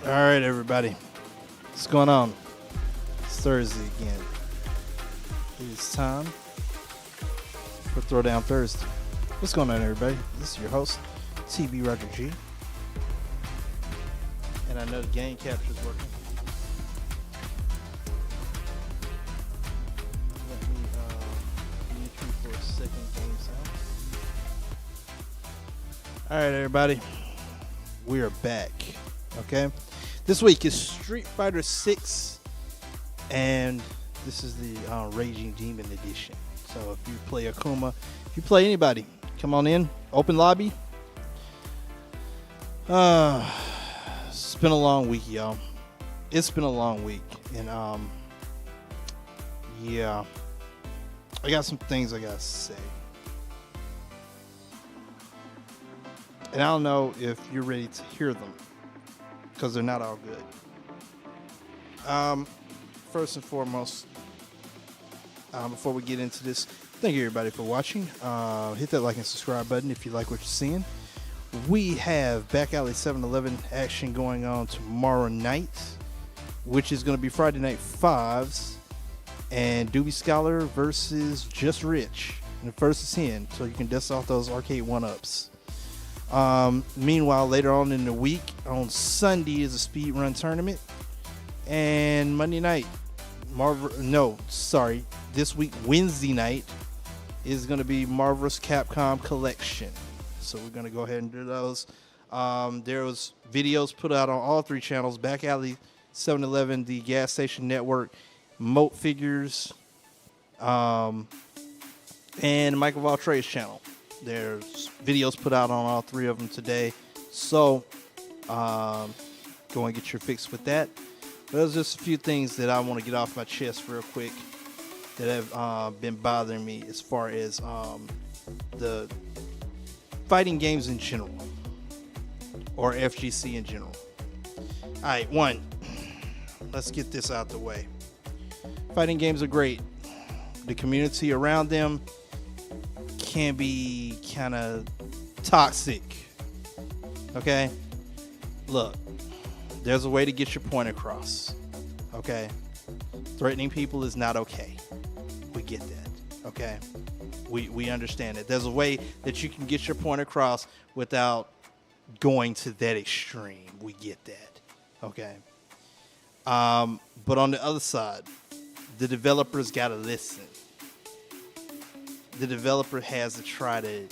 All right, everybody. What's going on? It's Thursday again. It is time for Throwdown Thursday. What's going on, everybody? This is your host, TB Roger G. And I know the game capture is working. Let me mute you for a second, game sound. All right, everybody. We are back. Okay, this week is Street Fighter 6, and this is the Raging Demon edition. So if you play Akuma, if you play anybody, come on in. Open lobby. It's been a long week, y'all. It's been a long week, and yeah, I got some things I gotta say, and I don't know if you're ready to hear them, because they're not all good. First and foremost, before we get into this, thank you everybody for watching. Hit that like and subscribe button if you like what you're seeing. We have Back Alley 7-Eleven action going on tomorrow night, which is going to be Friday Night Fives, and Doobie Scholar versus Just Rich in the first of 10, so you can dust off those arcade one-ups. Meanwhile, later on in the week, on Sunday is a speed run tournament, and Monday night, this week, Wednesday night, is going to be Marvel's Capcom Collection. So we're going to go ahead and do those. There was videos put out on all three channels: Back Alley 7-Eleven, the Gas Station Network, Moat Figures, and Michael Valtre's channel. There's videos put out on all three of them today. So go and get your fix with that. There's just a few things that I want to get off my chest real quick that have been bothering me as far as the fighting games in general, or FGC in general. All right, one, let's get this out the way. Fighting games are great. The community around them can be kind of toxic. Okay, look, there's a way to get your point across. Okay, threatening people is not okay. We get that. Okay, we understand it. There's a way that you can get your point across without going to that extreme. We get that. Okay, but on the other side, the developers got to listen. The developer has to try to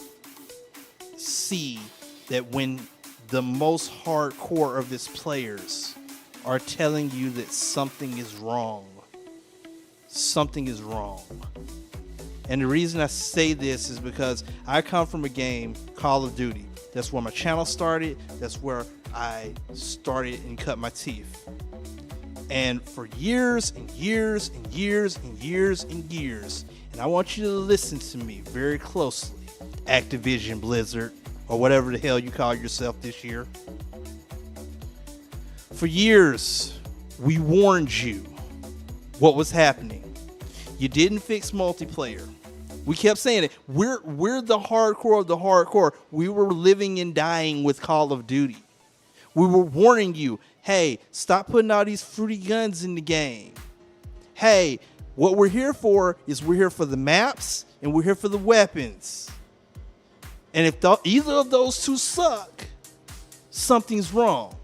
see that when the most hardcore of its players are telling you that something is wrong, something is wrong. And the reason I say this is because I come from a game, Call of Duty. That's where my channel started. That's where I started and cut my teeth. And for years and years and years and years and years, and I want you to listen to me very closely, Activision Blizzard, or whatever the hell you call yourself this year. For years, we warned you what was happening. You didn't fix multiplayer. We kept saying it. We're the hardcore of the hardcore. We were living and dying with Call of Duty. We were warning you, hey, stop putting all these fruity guns in the game. Hey, what we're here for is we're here for the maps and we're here for the weapons. And if either of those two suck, something's wrong.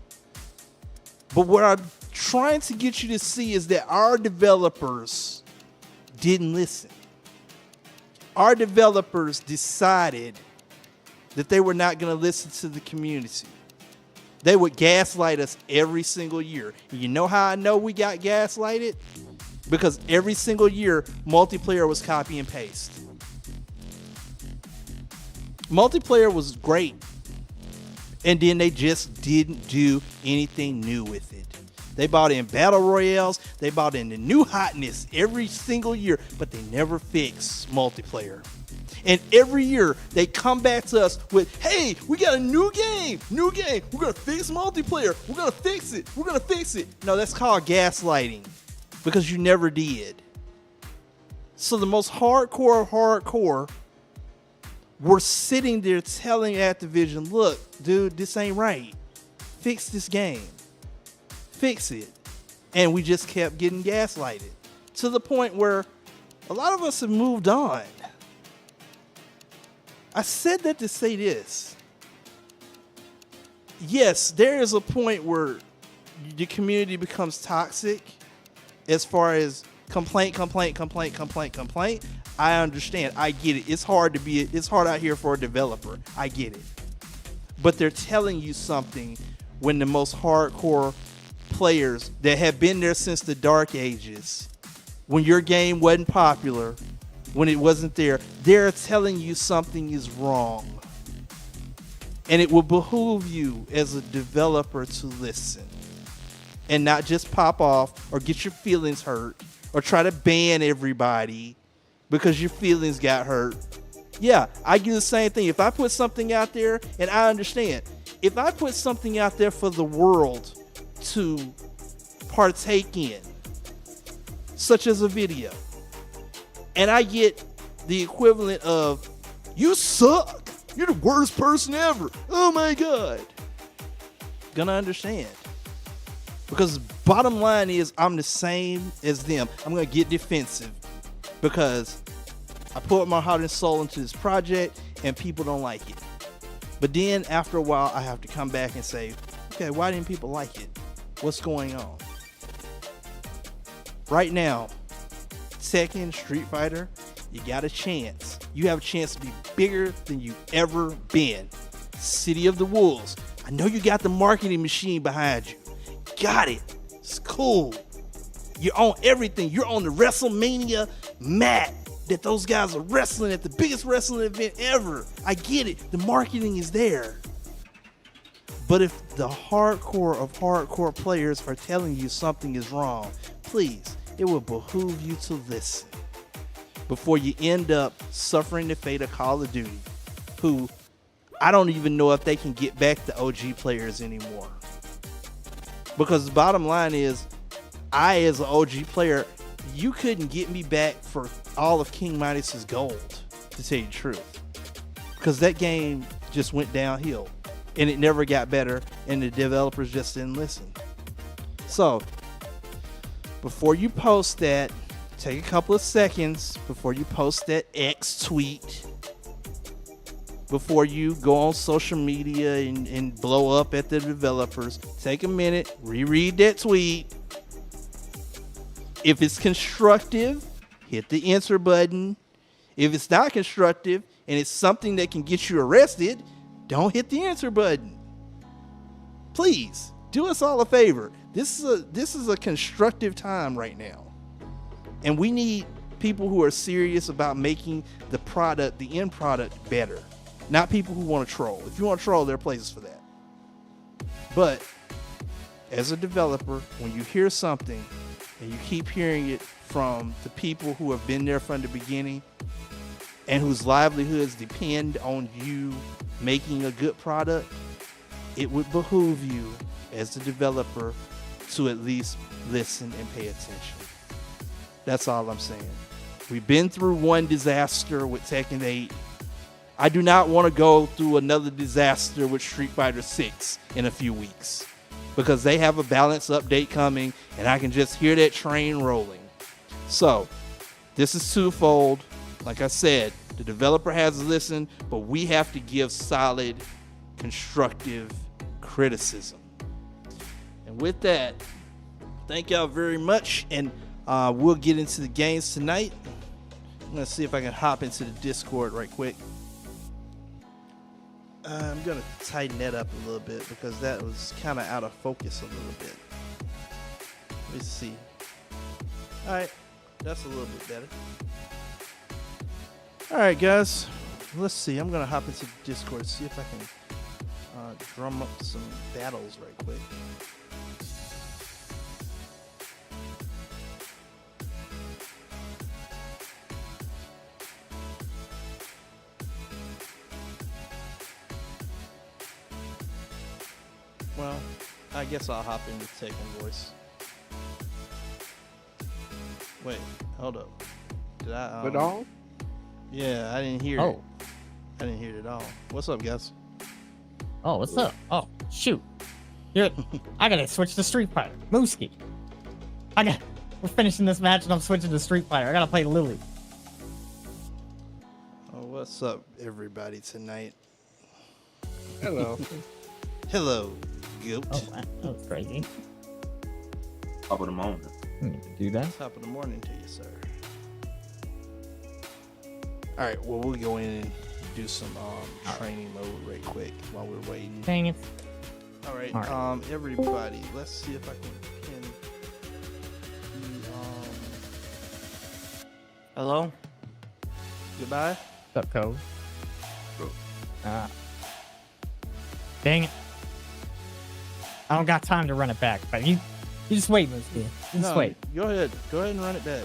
But what I'm trying to get you to see is that our developers didn't listen. Our developers decided that they were not going to listen to the community. They would gaslight us every single year. And you know how I know we got gaslighted? Because every single year, multiplayer was copy and paste. Multiplayer was great. And then they just didn't do anything new with it. They brought in battle royales. They brought in the new hotness every single year, but they never fixed multiplayer. And every year they come back to us with, hey, we got a new game. We're going to fix multiplayer. We're going to fix it. No, that's called gaslighting, because you never did. So the most hardcore of hardcore were sitting there telling Activision, look, dude, this ain't right. Fix this game. fix it. And we just kept getting gaslighted to the point where a lot of us have moved on. I said that to say this. Yes, there is a point where the community becomes toxic as far as complaint. I understand. I get it. It's hard out here for a developer. I get it. But they're telling you something when the most hardcore players that have been there since the dark ages, when your game wasn't popular, when it wasn't there, they're telling you something is wrong. And it will behoove you as a developer to listen and not just pop off or get your feelings hurt or try to ban everybody because your feelings got hurt. Yeah, I do the same thing. If I put something out there, and I understand, if I put something out there for the world to partake in, such as a video, and I get the equivalent of, you suck, you're the worst person ever, oh my God, gonna understand. Because bottom line is, I'm the same as them. I'm gonna get defensive because I put my heart and soul into this project and people don't like it. But then after a while, I have to come back and say, okay, why didn't people like it? What's going on? Right now, Tekken, Street Fighter, you got a chance. You have a chance to be bigger than you've ever been. City of the Wolves. I know you got the marketing machine behind you. Got it. It's cool. You're on everything. You're on the WrestleMania mat that those guys are wrestling at the biggest wrestling event ever. I get it. The marketing is there. But if the hardcore of hardcore players are telling you something is wrong, please, it will behoove you to listen before you end up suffering the fate of Call of Duty, who I don't even know if they can get back the OG players anymore. Because the bottom line is, I, as an OG player, you couldn't get me back for all of King Midas's gold, to tell you the truth. Because that game just went downhill. And it never got better, and the developers just didn't listen. So, before you post that, take a couple of seconds before you post that X tweet, before you go on social media and blow up at the developers. Take a minute, reread that tweet. If it's constructive, hit the enter button. If it's not constructive and it's something that can get you arrested, don't hit the enter button. Please, do us all a favor. This is a constructive time right now. And we need people who are serious about making the product, the end product, better. Not people who want to troll. If you want to troll, there are places for that. But as a developer, when you hear something and you keep hearing it from the people who have been there from the beginning and whose livelihoods depend on you making a good product, it would behoove you as a developer to at least listen and pay attention. That's all I'm saying. We've been through one disaster with Tekken 8. I do not want to go through another disaster with Street Fighter 6 in a few weeks, because they have a balance update coming and I can just hear that train rolling. So this is twofold. Like I said, the developer has to listen, but we have to give solid, constructive criticism. And with that, thank y'all very much, and we'll get into the games tonight. I'm going to see if I can hop into the Discord right quick. I'm going to tighten that up a little bit because that was kind of out of focus a little bit. Let's see. All right, that's a little bit better. All right, guys, let's see. I'm going to hop into the Discord and see if I can drum up some battles right quick. Well, I guess I'll hop in with Tekken voice. Wait, hold up. Did I? At all? Yeah, I didn't hear it. I didn't hear it at all. What's up, guys? Oh, what's up? Oh, shoot. Dude, I gotta switch to Street Fighter. Mooski. We're finishing this match and I'm switching to Street Fighter. I gotta play Lily. Oh, what's up, everybody, tonight? Hello. Hello, Goat. Oh, wow. That was crazy. Top of the moment. I need to do that. Top of the morning to you, sir. All right, well, we'll go in and do some training mode right quick while we're waiting. Dang it. All right, All right. Everybody, let's see if I can pin the, Hello? goodbye. What's up, Cove? Bro. Dang it. I don't got time to run it back, but you just wait, Mooski. You just wait. Go ahead and run it back.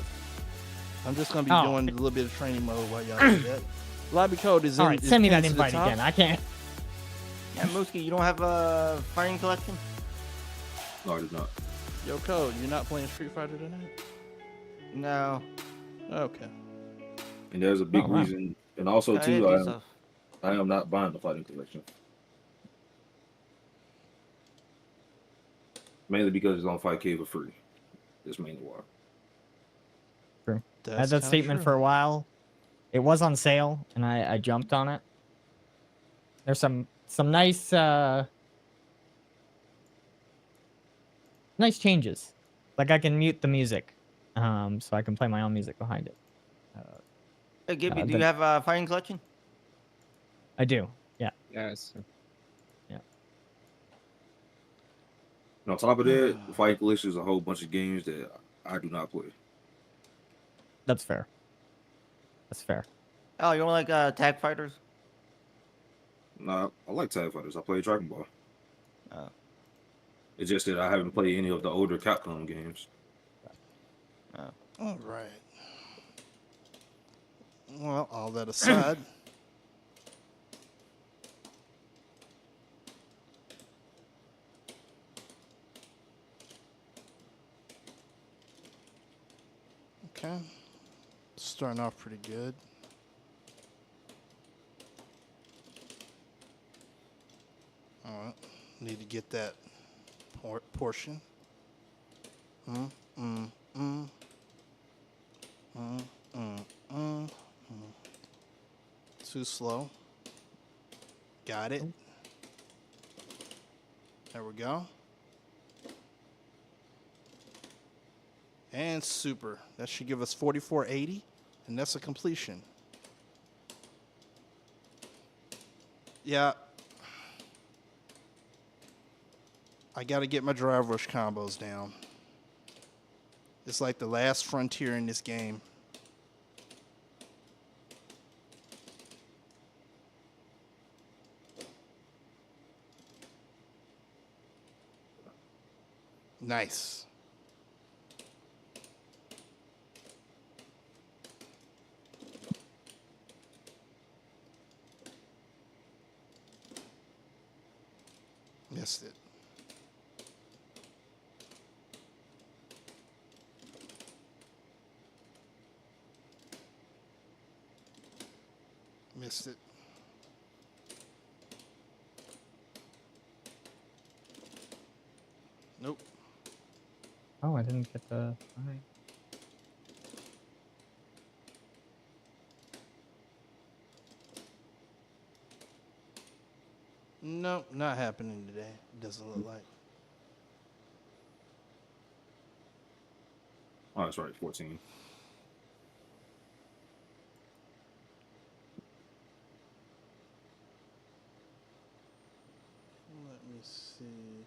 I'm just gonna be Oh. doing a little bit of training mode while y'all do that. Lobby code is in. All right, is send me pinned that to the invite top. again. I can't. Yeah, Mooski, you don't have a firing collection? No, I did not. Yo, Code, you're not playing Street Fighter tonight? No. Okay. And there's a big Oh, wow. reason. And also, I too, do stuff. I am not buying the fighting collection. Mainly because it's on 5K for free. That's mainly why. True. I had That's that kinda statement true. for a while. It was on sale, and I jumped on it. There's some nice nice changes. Like I can mute the music, so I can play my own music behind it. Hey, Gibby, do the- you have a firing collection? I do. Yeah. Yes. And on top of that, the fighting collection is a whole bunch of games that I do not play. That's fair. That's fair. Oh, you don't like tag fighters? Nah, I like tag fighters. I play Dragon Ball. Oh. It's just that I haven't played any of the older Capcom games. All right. Well, all that aside, okay, starting off pretty good. All right, need to get that portion. Too slow. Got it. There we go. And super. That should give us 4480, and that's a completion. Yeah. I got to get my drive rush combos down. It's like the last frontier in this game. Nice. Missed it. Missed it. Nope. Oh, I didn't get the. All right. Nope, not happening today. Doesn't look like. Oh, that's right, 14. Let me see.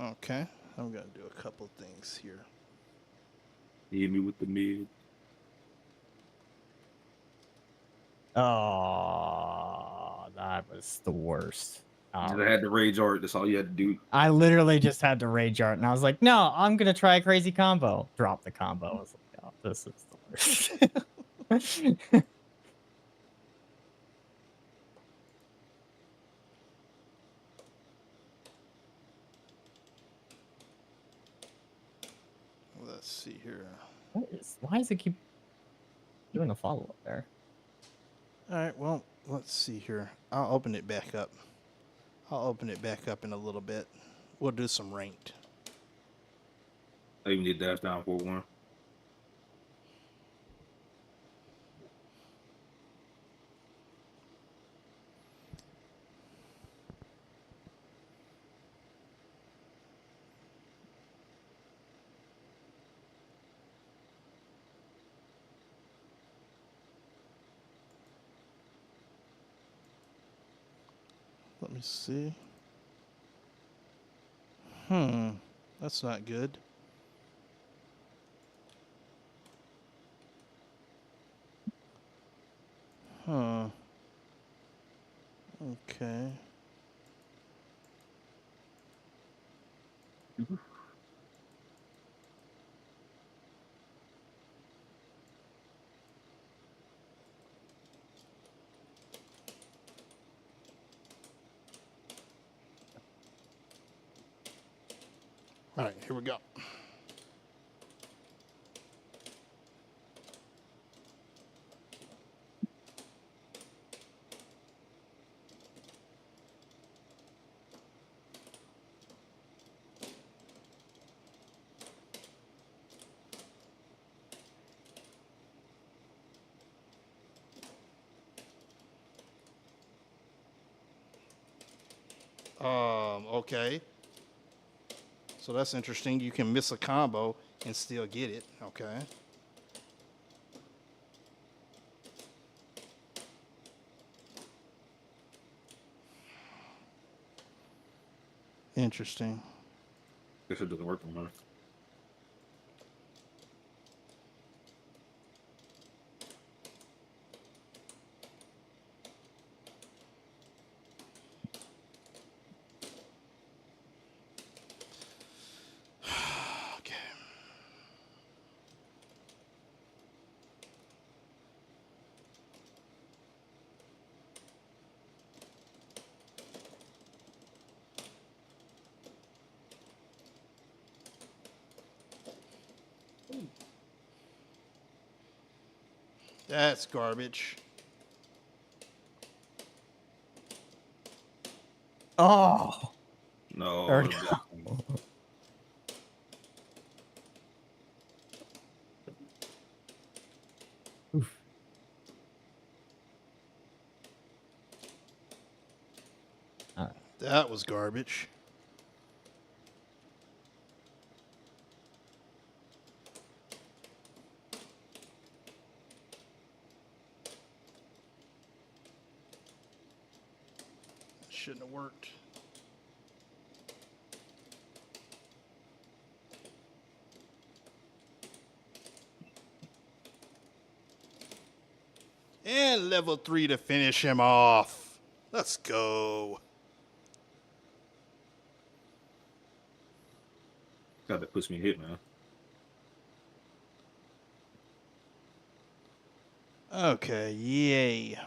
Okay, I'm gonna do a couple things here. Hit me with the mid. Oh, that was the worst. I had the rage art. That's all you had to do. I literally just had to rage art, and I was like, "No, I'm gonna try a crazy combo." Drop the combo. I was like, "Oh, this is the worst." Let's see here. Why does it keep doing a follow-up there? All right, well, let's see here. I'll open it back up. I'll open it back up in a little bit. We'll do some ranked. I even did dash down 4-1. Let me see. That's not good. Huh. Okay. All right, here we go. Okay. So that's interesting. You can miss a combo and still get it. Okay. Interesting. Guess it doesn't work no more. Okay. That's garbage. Oh, No. third. Oof. All right. That was garbage. Shouldn't have worked. And level 3 to finish him off. Let's go. God, that puts me hit, man. Okay, yay.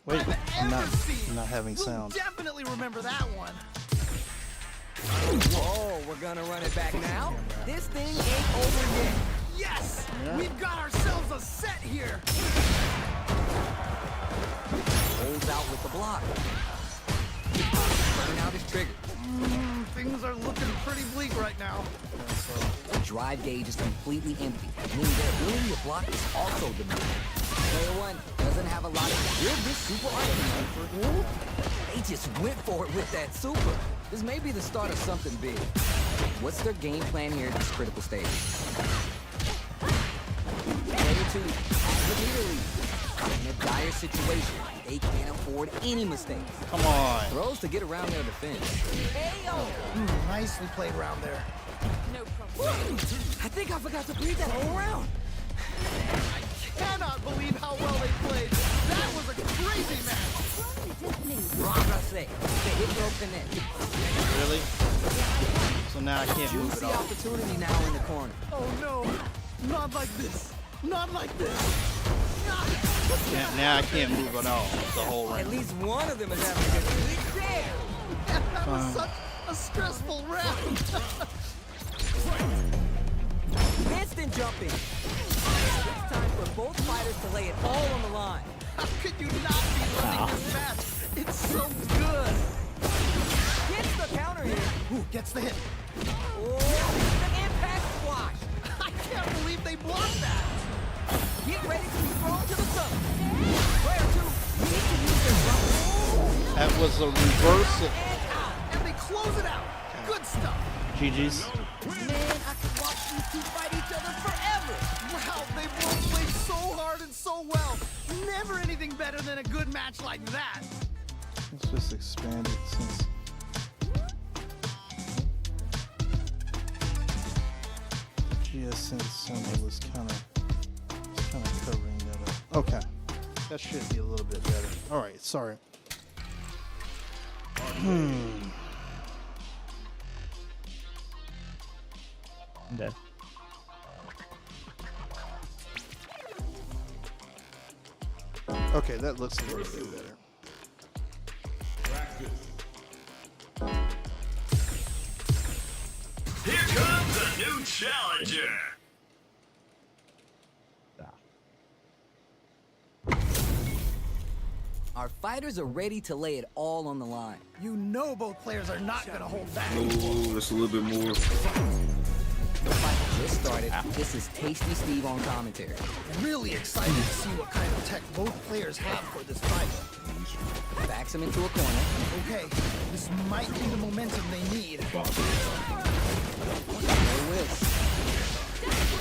Wait, I'm not having sound. Definitely remember that one. Oh, we're gonna run it back now? This thing ain't over yet. Yes! Yeah. We've got ourselves a set here. Holds out with the block. Burn out his trigger. Things are looking pretty bleak right now. The drive gauge is completely empty, meaning their ability to block is also diminished. Player one doesn't have a lot of build this super arsenal. They just went for it with that super. This may be the start of something big. What's their game plan here at this critical stage? Player two has the leader lead. In a dire situation, they can't afford any mistakes. Come on. Throws to get around their defense. Nicely played around there. I think I forgot to breathe that whole round. Cannot believe how well they played. That was a crazy match. Progress. The hit no connect. Really? So now I can't move it Juicy off. opportunity now in the corner. Oh no, not like this. Not like this. Now I can't move it off the whole At round. least one of them is having a good week there. That was such a stressful round. jumping. It's time for both fighters to lay it all on the line. How could you not be loving this match? It's so good. Gets the counter hit. Ooh, gets the hit. Oh, the impact squash. I can't believe they blocked that. Get ready to be thrown to the sun. Player 2 needs to use their jump. That was a reversal. And they close it out. Good stuff. GG's. Man, I could watch these two fight each other forever. Wow, they both played so hard and so well. Never anything better than a good match like that. Let's just expand it since. GSN symbol was kind of covering that up. Okay, that should be a little bit better. All right, sorry. I'm dead. Okay, that looks a little bit better. Here comes a new challenger. Our fighters are ready to lay it all on the line. You know both players are not going to hold back. Oh, that's a little bit more. The fight just started. This is Tasty Steve on commentary. Really excited to see what kind of tech both players have for this fight. Backs him into a corner. Okay, this might be the momentum they need. No whiffs.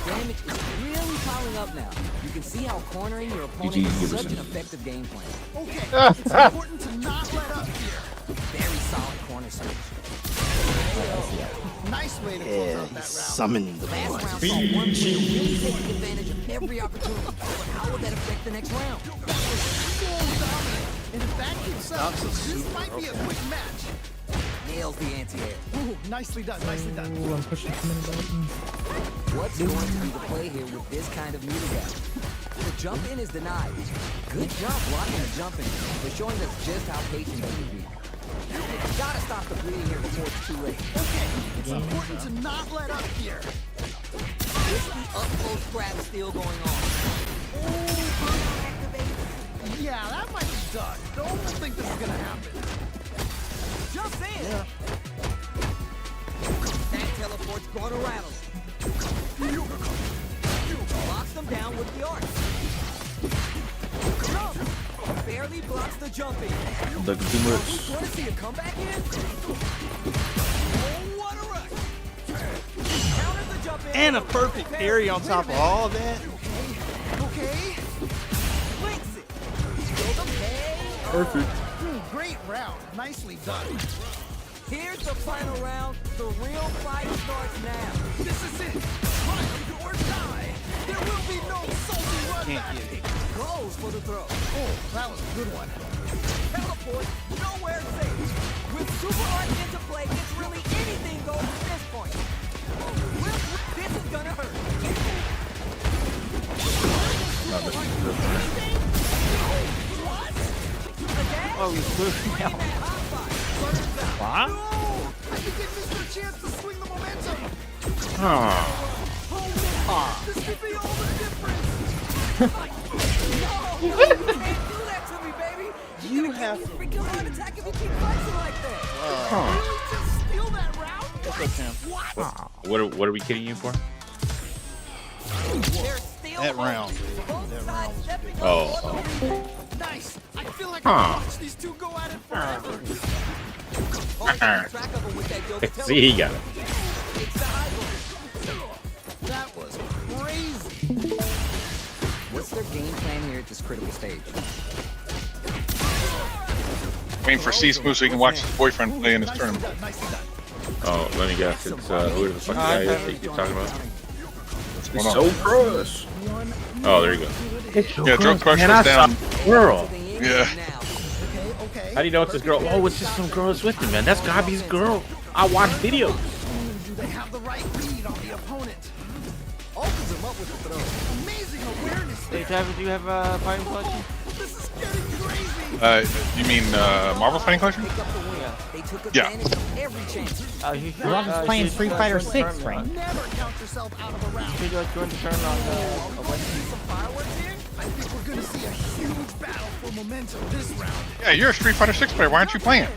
Damage is really piling up now. You can see how cornering your opponent is such an effective game plan. Okay, it's important to not let up here. Very solid corner switch. Nice way to close out that round. Summoned the Last round saw one player really taking advantage of every opportunity. But how will that affect the next round? That was so dominant. And if that keeps up, this might be a quick match. Nails the anti-air. Ooh, nicely done, nicely done. Ooh, I'm pushing too many buttons. What's going to be the play here with this kind of meter gap? The jump in is denied. Good job blocking the jump in, but showing us just how patient you can be. Gotta stop the bleeding here before it's too late. Okay, it's important to not let up here. Risky up-close grab still going on. Oh, activated. Yeah, that might be done. Don't think this is gonna happen. Jumps in. Yeah. That teleports Corner rattles. Locks them down with the arc. Jump. Barely blocks the jump in. Looking too much. Want to see a comeback here? Oh, what a rush. Counters the jump in. And a perfect parry on top of all that. Okay. Links it. Build them. Hey. Perfect. Great round. Nicely done. Here's the final round. The real fight starts now. This is it. Triumph or die. There will be no salty run Can't back. get it. Goes for the throw. Oh, that was a good one. Teleport, nowhere safe. With Super Art into play, it's really anything goes at this point. This is gonna hurt. Oh, he's moving out. What? I think they missed their chance to swing the momentum. This could be all the difference. No, you can't do that to me, baby. You have to. Freaking heart attack if you keep flexing like that. Really just steal that round? What are we kidding you for? There's still That hope. round. Both That sides round. stepping up Oh. for the lead. Nice. I feel like I can watch these two go at it forever. Hard to keep track of them with that Joker See, he got it. It's the high road. That was crazy. What's their game plan here at this critical stage? Waiting for C-Smooth so he can watch his boyfriend play in his Nicely tournament. done, nicely done. Oh, let me guess. It's who the fuck guy is that you keep talking about? It's so gross. Oh, there you go. Yeah, Drug Crusher's down. Girl. Yeah. Okay. How do you know it's this girl? Oh, it's just some girl that's with me, man. That's Gabi's girl. I watch videos. Do they have the right read on the opponent? Opens him up with the throw. Amazing awareness Hey, there. Travis, do you have a fighting collection? This is getting crazy. You mean Marvel Fighting Collection? Pick up the win. They took Yeah. advantage of every chance. Roger's playing Street Fighter 6, right? Never count yourself out of a round. Should you like going to turn on a weapon? Some fireworks here? I think we're gonna see a huge battle for momentum this round. Yeah, you're a Street Fighter 6 player. Why aren't you playing?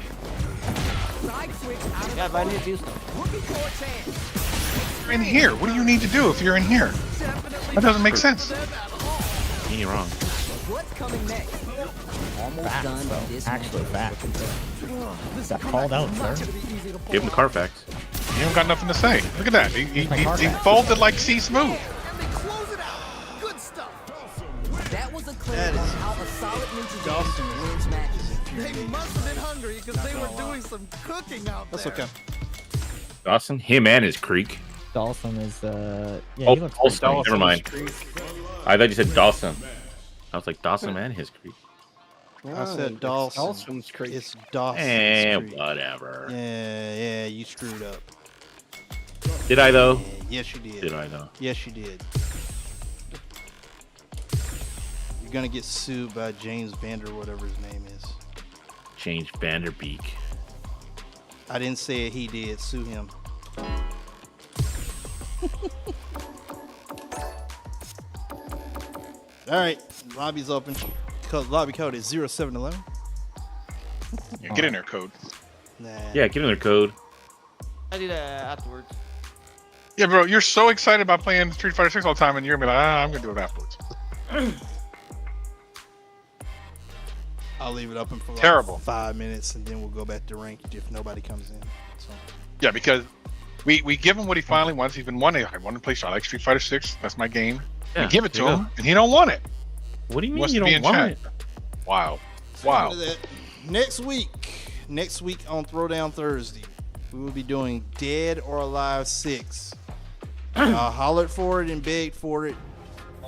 Side switch out of Yeah, but I need to do stuff. looking for a chance. You're in here. What do you need to do if you're in here? That doesn't make sense. You ain't wrong. What's coming next? Almost Facts, done. bro. This Actually, match. facts. Got called out, sir. Give him the Carfax. You don't got nothing to say. Look at that. He Carfax. folded like C Smooth. And they close it out. Good stuff. That was a clip That on is how a solid mental Dawson. game wins matches. They must have been hungry because they were doing some cooking out there. That's okay. Dawson, him and his creek. Dawson is yeah, Oh, he looks Dawson. pretty Never mind. I thought you said Dawson. I was like Dawson and his creek. I said Dawson. Dawson's Creek. It's Dawson. Whatever. Yeah, you screwed up. Did I though? Yeah, yes, you did. Did I though? Yes, you did. You're gonna get sued by James Vander, whatever his name is. Change Vanderbeek. I didn't say it. He did. Sue him. All right, lobby's open. Lobby code is 0711. Yeah, get in there, code. Nah. Yeah, give him their code. I do that afterwards. Yeah, bro, you're so excited about playing Street Fighter 6 all the time, and you're gonna be like, I'm gonna do it afterwards. I'll leave it open for like Terrible. 5 minutes, and then we'll go back to ranked if nobody comes in. So. Yeah, because we give him what he finally wants. He's been wanting. I want to play. I like Street Fighter 6. That's my game. Yeah, we give it there to you him, go. and he don't want it. What do you He mean wants you to be don't in want chat. it? Wow. Wow. Next week on Throwdown Thursday, we will be doing Dead or Alive 6. Hollered for it and begged for it.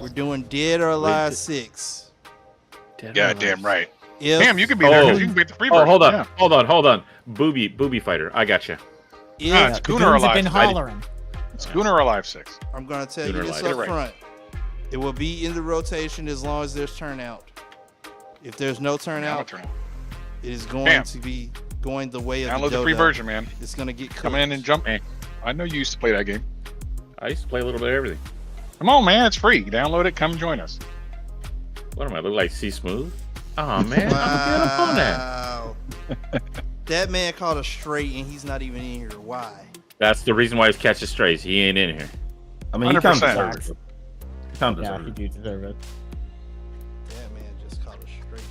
We're doing Dead or Alive 6. Yeah, damn right. If, Damn, you can be there because you can beat the free version. hold on, Yeah. hold on. Booby fighter. I got you. if Ah, it's The Gooner goons have been Alive. hollering. It's Gooner Alive 6. I'm going to tell Sooner you or this later. up Right. front. It will be in the rotation as long as there's turnout. If there's no Now turnout, turn. it is going Bam. to be going the way of Download the the free dodo. version, man. It's going to get cooked. Come in and jump. Hey. I know you used to play that game. I used to play a little bit of everything. Come on, man. It's free. Download it. Come join us. What am I look like? C Smooth? Oh man, I'm a good opponent. Wow. That man called us straight, and he's not even in here. Why? That's the reason why he's catching strays. He ain't in here. I mean, he kind of 100%. deserves it. He kind of Yeah, deserves you it. do deserve it. That man just called us straight.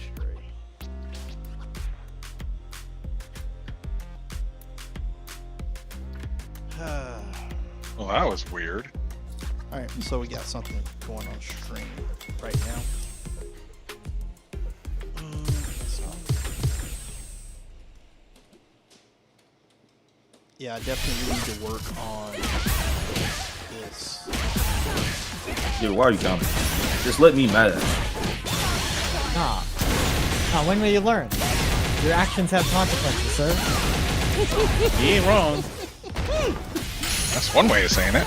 Well, that was weird. All right, so we got something going on stream right now. Yeah, I definitely need to work on this. Yeah, why are you coming? Just let me mad. Nah. Nah, when will you learn? Your actions have consequences, sir. He ain't wrong. That's one way of saying it.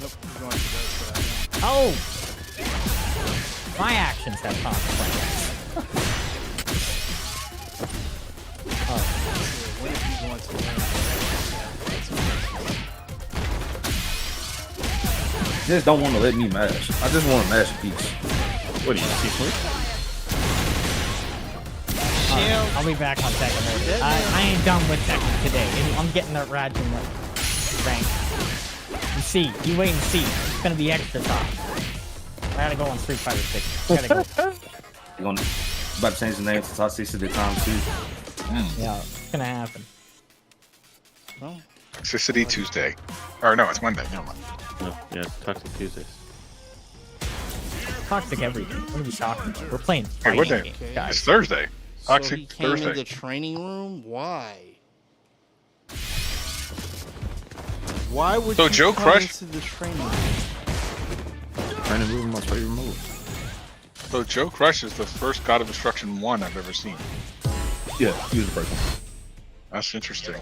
Nope, we're going to that side. Oh! My actions have consequences. So when if you want to learn? Just don't want to let me mash. I just want to mash a piece. What are you, C Smooth? I'll be back on Tekken later. I ain't done with Tekken today. I'm getting that Rajin rank. You see, you wait and see. It's gonna be extra tough. I gotta go on Street Fighter 6. I gotta go. You're gonna about to change the name to Toxicity Time 2. Yeah, it's gonna happen. Well, Toxicity Tuesday. Or no, it's Monday. Never mind. No, yeah, it's Toxic Tuesdays. Toxic everything. What are we talking about? We're playing Hey, what fighting day? games, It's guys. Thursday. so Toxic he came in Thursday. the training room. Why? Why would So you Joe come Crush- into the training room? Trying to move my favorite move. So Joe Crush is the first God of Destruction 1 I've ever seen. Yeah, he was the first one. That's interesting.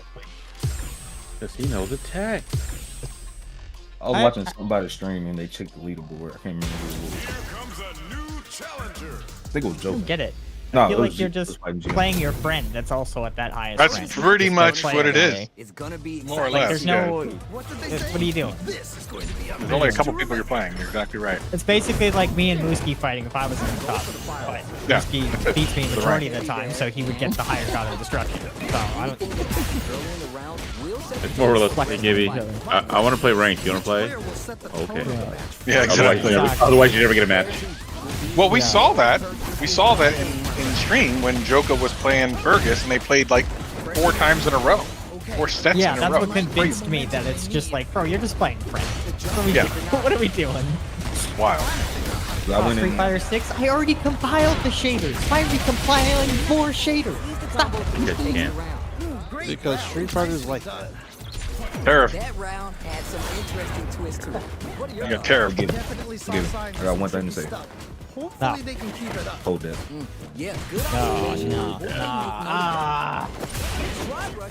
Because he knows attack. I was watching somebody stream and they checked the leaderboard. I can't remember who it was. I think it was Joe. Get it? No, I feel it like was you're G- it was just fighting G. playing your friend that's also at that highest That's rank. pretty Just much play what it is. day. It's gonna be More or Like, less. there's yeah. no. What are you doing? There's only a couple people you're playing. You're exactly right. It's basically like me and Mooski fighting if I was in the top. But Yeah. Mooski beats me the majority of the time, so he would get the higher God of Destruction. So I don't. It's more or less Flex like Gibby. each other. I want to play ranked. You want to play? Okay. Yeah, exactly. Otherwise, you never get a match. Well, we saw that. We saw that in stream when Joka was playing Fergus, and they played like 4 times in a row, 4 sets Yeah, in a that's row. what convinced me that it's just like, bro, you're just playing friend. What are we Yeah. doing? What are we doing? Wild. I Oh, went Street in. Fighter 6? I already compiled the shaders. Why are we compiling more shaders? Stop. Yes, you can. Because Street Fighter is like that. Tariff. That round had some interesting twists to it. What are your You got Tariff. Get it. Definitely saw Get it. signs I got of one thing to say. stuff. Hopefully No. they can keep it up. Hold that. Yeah, good No, observation. no, no. Ah.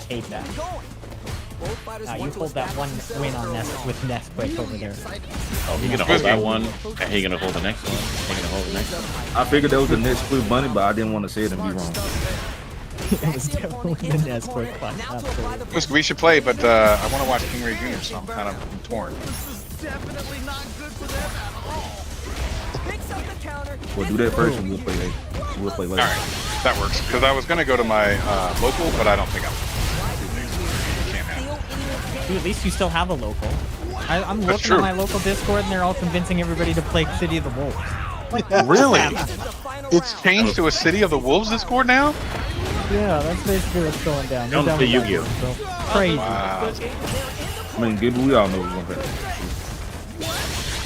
Hate that. Both fighters Nah, you want to hold that one establish win on themselves Nest with Nest quick over there. Oh, he's gonna hold that one, and he's gonna hold the next one. He's gonna hold the next one. I figured that was the next split bunny, but I didn't want to say it and be wrong. It was definitely the Nest quick one. Absolutely. Listen, we should play, but I want to watch King Ray Jr., so I'm kind of torn. This is definitely not good for them at all. Picks up the counter. Well, do that first and we'll play later. We'll play later. All right, that works. Because I was going to go to my local, but I don't think I'm. Can't have it. Dude, at least you still have a local. I'm That's looking true. at my local Discord and they're all convincing everybody to play City of the Wolves. Really? It's changed to a City of the Wolves Discord now? Yeah, that's basically what's going down. Don't They're play done with Yu-Gi-Oh. that, so. Crazy. Wow. I mean, good, we all know we're gonna play.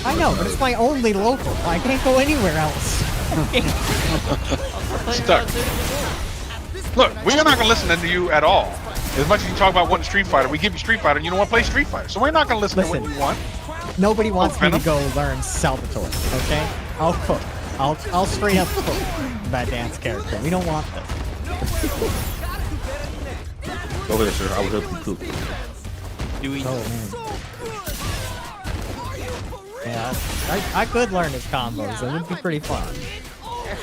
I know, but it's my only local. I can't go anywhere else. Stuck. Look, we're not going to listen to you at all. As much as you talk about wanting Street Fighter, we give you Street Fighter and you don't want to play Street Fighter. So we're not going to listen to what you want. Nobody wants me to Venom? go learn Salvatore, okay? I'll cook. I'll straight up cook that dance character. We don't want this. Go ahead, sir. I will help you cook. Oh, man. Yeah, I could learn his combos. It would be pretty fun.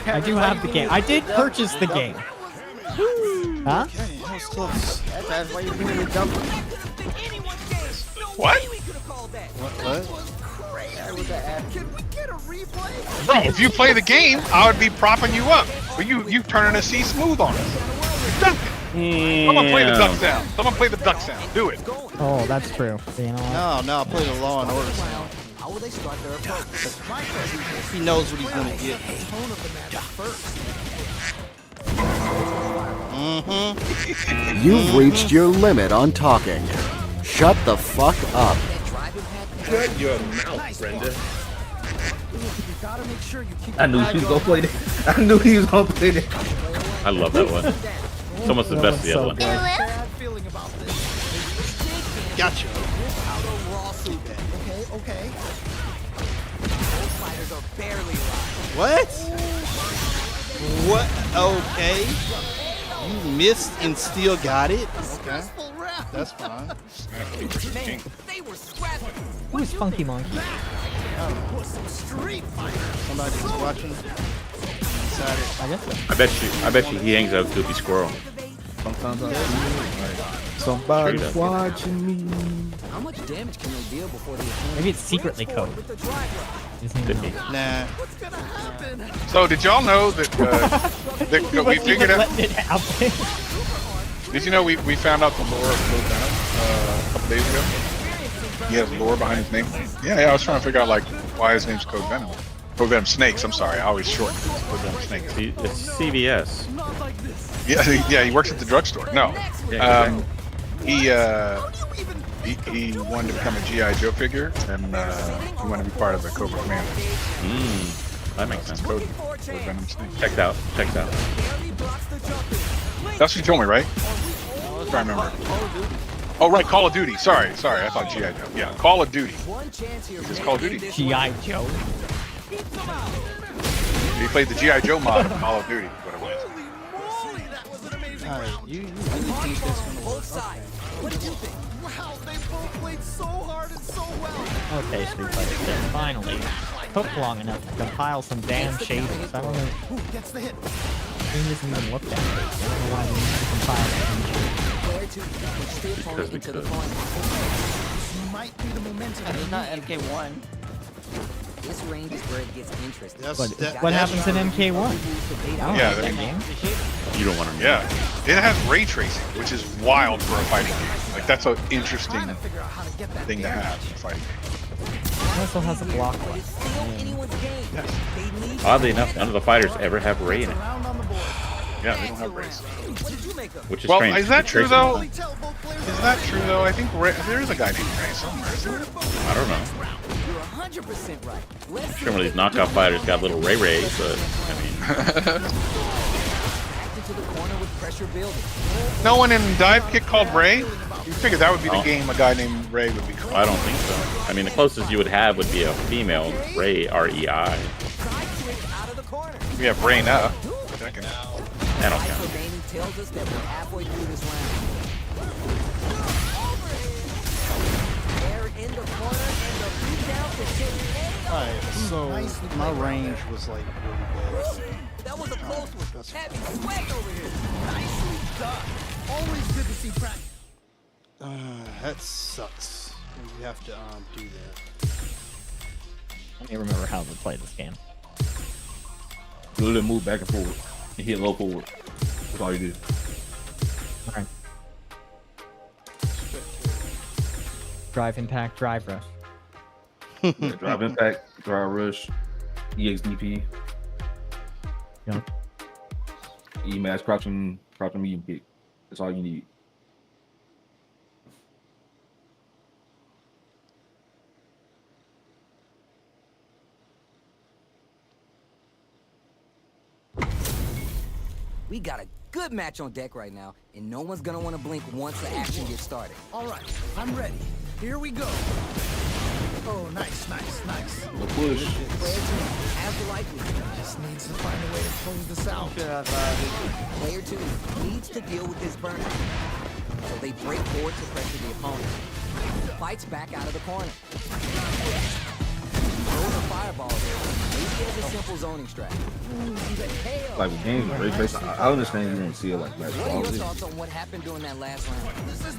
I do have the game. I did purchase the game. Huh? Okay, that was close. That's why you're doing the jump. What? What? Can we get a replay? Bro, if you play the game, I would be propping you up. But you turning a C smooth on us. Duck. Someone play the duck sound. Someone play the duck sound. Do it. Oh, that's true. You know what? No, play the Law and Order sound. How will they start their approach? He knows what he's gonna get. You've reached your limit on talking. Shut the fuck up. Shut your mouth, Brenda. You gotta make sure you keep I knew he was gonna play that. I knew he was gonna play that. I love that one. It's almost the best of the other one. bad feeling about this. Gotcha. Okay. Fighters are barely alive. What? What? Okay. You missed and still got it? Okay. That's fine. They were scrapping. Who's Funky Monkey? Somebody's watching. Decided. I guess so. I bet you he hangs out with Goofy Squirrel. Sometimes I do. Somebody's Straight up. watching me. How much damage can they deal before the Maybe it's secretly coded. Isn't Could it? be. Nah. So did y'all know that, that we Wasn't figured even out? letting it happen. Did you know we found out the lore of Code Venom a couple days ago? He has lore behind his name. Yeah, I was trying to figure out like why his name's Code Venom. Code Venom Snakes. I'm sorry, I always shorten it. Code Venom Snakes. It's CVS. Yeah, he works at the drugstore. No, Yeah, he wanted to become a GI Joe figure, and he wanted to be part of the Cobra Commander. That makes sense. Code Venom Snakes. Checked out. That's what you told me, right? I'm trying to remember. Oh, right, Call of Duty. Sorry, I thought GI Joe. Yeah, Call of Duty. It's Call of Duty. G.I. Joe. He played the GI Joe mod of Call of Duty. What it was. Alright, you really think that's gonna work? both sides. What do you think? Wow, they both played so hard and so well. Okay, Street Fighter 6, finally. Took long enough to compile some damn shaders. I don't know. Ooh, gets the hit. He doesn't even look that big. I don't know why we need to compile some shaders. Player 2 push the opponent into the corner. This might be the momentum. It's not MK1. This range is where it gets interesting. That's, What happens in MK1? I don't Yeah, like that they- game. You don't want to. Yeah, it has ray tracing, which is wild for a fighting game. Like that's an interesting Trying to figure out how to get that thing to damage. have in a fighting game. It also has a block But light. it's still anyone's game. They need Oddly enough, none of the fighters ever have Ray in it, Round on the board. Yeah, they don't have rays. What did you make of? which is Well, strange. is that true Tracer- though? Really tell both players Is that true though? I think Ray, there is a guy named Ray somewhere. Is there? I don't know. You're 100% right. Let's Sure, one of these knockout fighters got little Ray Rays, but I mean, back into the corner with pressure building. No one in Dive Kick called Ray? You figured that would be the game a guy named Ray would be called. I don't think so. I mean, the closest you would have would be a female Ray, R-E-I. Side switch out of the corner. We have Reyna. That can- That don't Life count. remaining tells us that we're halfway through this round. They're in the corner and the rebound continues. Alright, so my range was like really That was a close one. Heavy sweat over here. nicely done. Always good to see practice. bad. That sucks. You have to do that. Let me remember how to play this game. You literally move back and forward. And hit low forward. That's all you do. Alright. Drive impact, drive rush. Yeah, drive impact, drive rush, EXDP, Yeah. E-mash, crouching medium kick. That's all you need. We got a good match on deck right now, and no one's gonna want to blink once the action gets started. All right, I'm ready. Here we go. Oh, nice. No push. Player 2 has the life lead. Just needs to find a way to close this out. Player 2 needs to deal with this burner. So they break forward to pressure the opponent. Fights back out of the corner. Throws a fireball there. Maybe as a simple zoning strat. The KO. Like with games with ray tracing, I understand you don't see it like that. What are your thoughts on what happened during that last round?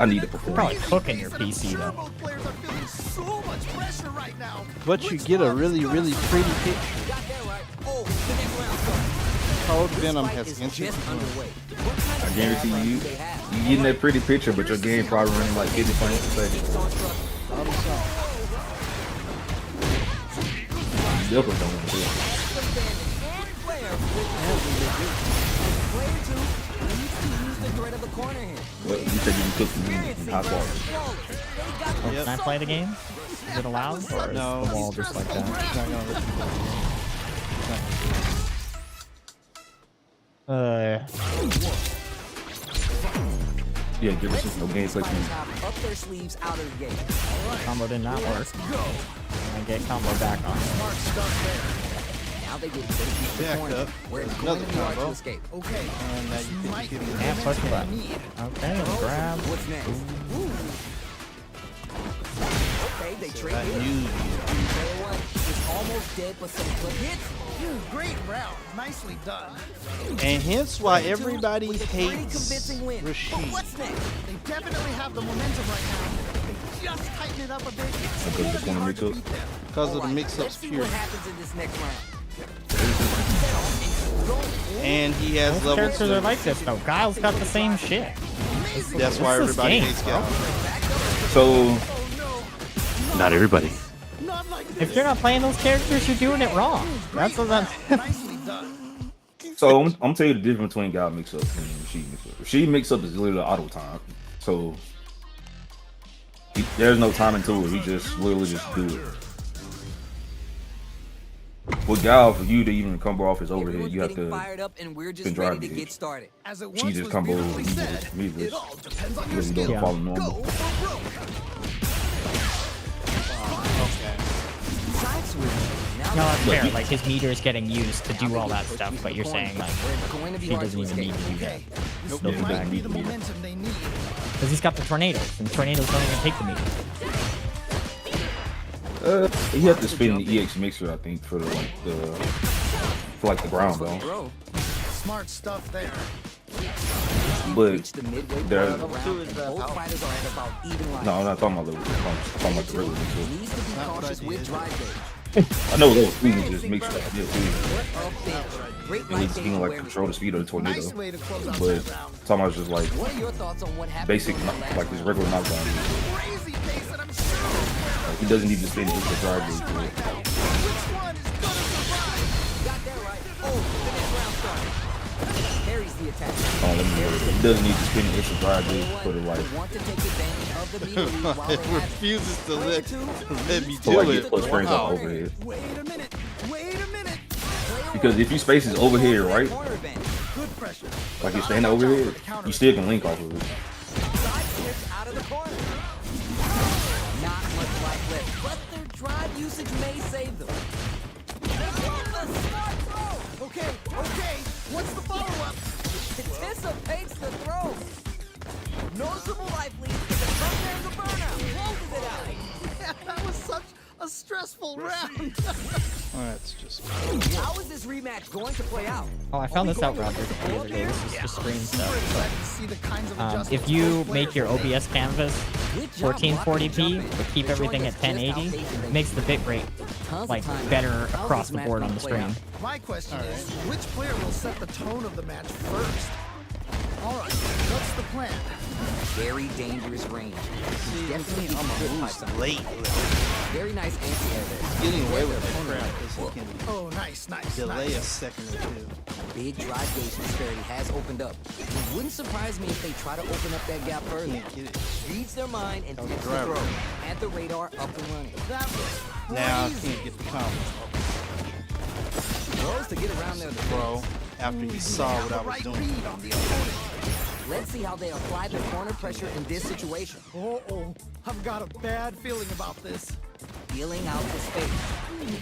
I need to perform. Probably cooking your PC though. Both players are feeling so much pressure right now. But you get a really pretty picture. Got that right. Oh, the next round starts. Cold This Venom fight has is instant just fun. underway. What kind I of guarantee background you, do they have? you getting that pretty picture, but your game probably running like 50 frames per second. It's on truck. You definitely don't want to do it. Well, you said you can cook some hot bars. Can I play the game? Is it allowed? Or is No. the wall just like that? It's not gonna let you play Yeah, give us no game section. Up their sleeves out of the gate. Combo did not work. I get combo back on. Now they get ready to the Back corner, up. where it's Another going to be hard to combo. escape. Okay, And now you might think be you the can Yeah, push the damage I button. need. Okay, and grab. What's next? Okay, they trade I here. knew Player 1 is almost dead, but some good hits. Great round. Nicely done. And hence why Player 2 everybody with a pretty hates convincing win. But Rashid. what's next? They definitely have the momentum right now. They just tighten it up a bit. It's Because gonna the be corner hard to mix-ups? beat them. Because of the Alright, mix-ups let's see period. what happens in this next round. And he has Most levels characters are of, like this though. Guile's got the same shit. that's why What's this everybody game, hates bro? Gal. So, Not everybody. Not like this. If you're not playing those characters, you're doing it wrong. That's what I'm. Nicely done. I'm gonna tell you the difference between Gal mix up and Rashid mix up. Rashid mix up is literally auto time. So there's no timing to it. He just literally just do it. With Gal, for you to even combo off his overhead, Everyone's you have getting to fired up, and we're just spin drive ready to gauge. get started. As it She once just was combo beautifully and said, me it all depends on your really skill. doesn't follow Go normal. for broke. Side switch. Now No, that's fair. Like his meter is getting used to do all that push stuff, you to but the you're corner, saying like where it's going to be he hard doesn't to even need escape. to do that Okay, this Nope. might be Nope. the momentum they need. because he's got the tornadoes, and tornadoes don't even take the meter. You have to spin the EX mixer, I think, for the ground though. Throw. Smart stuff there. But Reach the midway there- point of the round, and both fighters are at about even line. no, I'm not talking about the. I'm talking about the regular mixer. Needs to be cautious with drive gauge. I know those speed just mixer. Yeah, too. What a bench. Great It light needs to gauge be like awareness. control the speed of the tornado. Nice way to close out But that round. talking about just like What are your thoughts on what happened? basic, on the last like his round? regular knockdown. Crazy pace, and I'm sure Like he doesn't need to spin it. It's a drive gauge for it. which one is gonna survive. Got that right. Oh, the next round started. Parries the attack. Oh, let me know. He doesn't need to spin it. It's a drive gauge for the like. Want to take advantage of the meter lead while they It have it. refuses to let me So like do get it. plus frames Wow. off overhead. Wait a minute. Wait a minute. Because if you space his overhead right, Corner advantage. Good pressure. like you're standing overhead, you still can link off of it. Side switch out of the corner. Not much life left, but their drive usage may save them. The smart throw. Okay. What's the follow-up? Anticipates the throw. Noticeable life lead. The front there's a burnout. Closes it out. Yeah, that was such a stressful round. That's just. How is this rematch going to play out? Oh, I found this out, Roger, the other day. This is just screen Super stuff. excited to see the kinds of adjustments If you both make your players OBS canvas Good job blocking and 1440p, jumping. but keep everything at 1080, it makes the bitrate Tons of like time. better How's across this the match board on gonna the play out? screen. My question is, which player will set the tone of the match first? All right, what's the plan? Very dangerous range. He's definitely I'm hit by a something. late. Very nice anti-air there. Getting away with that crap because he can Oh, nice. delay a second or two. Big drive gauge disparity has opened up. It wouldn't surprise me if they try to open up that gap further. Can't get it. Reads their mind and Oh, takes the driver. throw. At the radar, up and running. That was Now I crazy. can't get the combo. Throws to get around their Bro, after he saw what I was Right doing. read on the opponent. Let's see how they apply the corner pressure in this situation. Oh, I've got a bad feeling about this. Feeling out the space.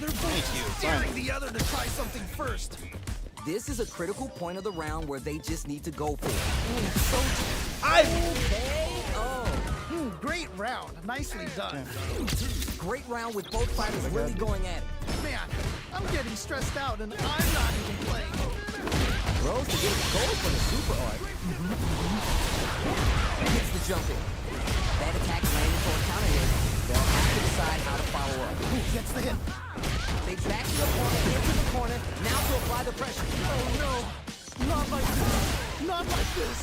They're both scaring the other to try something first. This is a critical point of the round where they just need to go for it. Okay. Oh, Great round. Nicely done. great round with both fighters really going at it. Man, I'm getting stressed out and I'm not even playing. Throws to get the goal for the super art. Hits the jump in. That attack landing for a counter hit. They'll have to decide how to follow up. Gets the hit. They back the opponent into the corner, now to apply the pressure. Oh no, not like this. Not like this.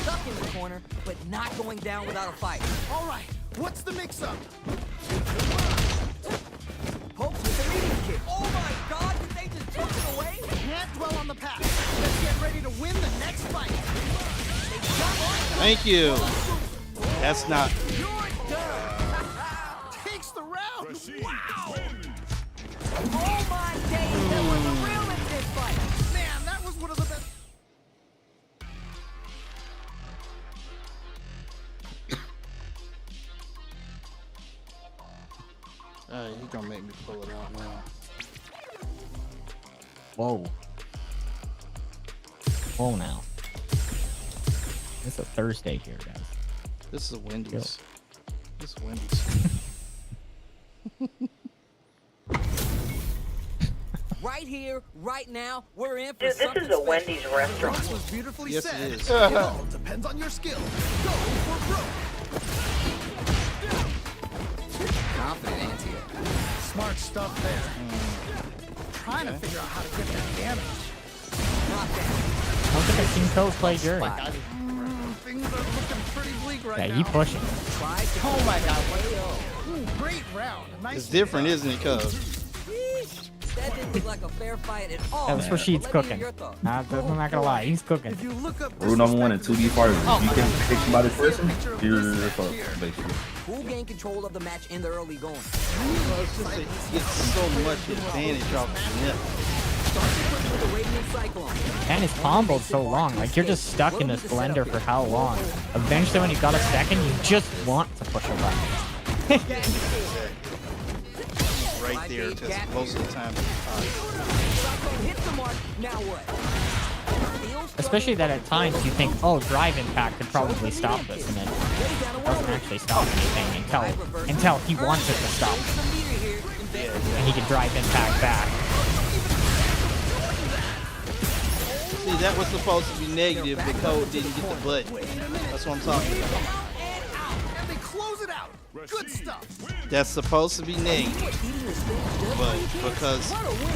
Stuck in the corner, but not going down without a fight. All right, what's the mix-up? Pokes with the medium kick. Oh my God, did they just choke it away? Can't dwell on the past. Let's get ready to win the next fight. They jump on it. Thank you. That's not. You're done. Takes the round. Wow. Oh my days, that was a real intense fight. Man, that was one of the best. He's gonna make me pull it out now. Whoa. Whoa now. It's a Thursday here, guys. This is a Wendy's. Yo. This is Wendy's. Right here, right now, we're in for Dude, this something is a special. Wendy's restaurant. This was beautifully Yes, said. it is. It all depends on your skill. Go for broke. Confident anti-air. Smart stuff there. Trying to figure out how to get that damage. Knockdown. I don't think I've seen Coach play Jury. Things are looking pretty bleak right Yeah, now. he pushing. Tries to Oh my God. way up. Great round. Nice. It's different, isn't it, cuz? Sheesh. That didn't look like a fair fight at all. That was Rashid's But let me cooking. hear your thoughts. Nah, I'm not gonna lie, he's cooking. If you look up Rule number one in 2D fighters: if you can pick somebody person, you're Listen fucked, here. basically. Who gained control of the match in the early going? Well, it's just that he gets so much advantage off the nip. With the Radiant Cyclone. And his combo's so long. Like, you're just stuck in this blender for how long? Eventually, when you got a second, you just want to push a button. Right there, because most of the time. Cyclone hits the mark. Now what? especially that at times you think, oh, drive impact could probably stop this, and it doesn't actually stop anything until he wants it to stop, and he can drive impact back. See, that was supposed to be negative. The code didn't get the button. That's what I'm talking about. And they close it out. Good stuff. That's supposed to be negative, but because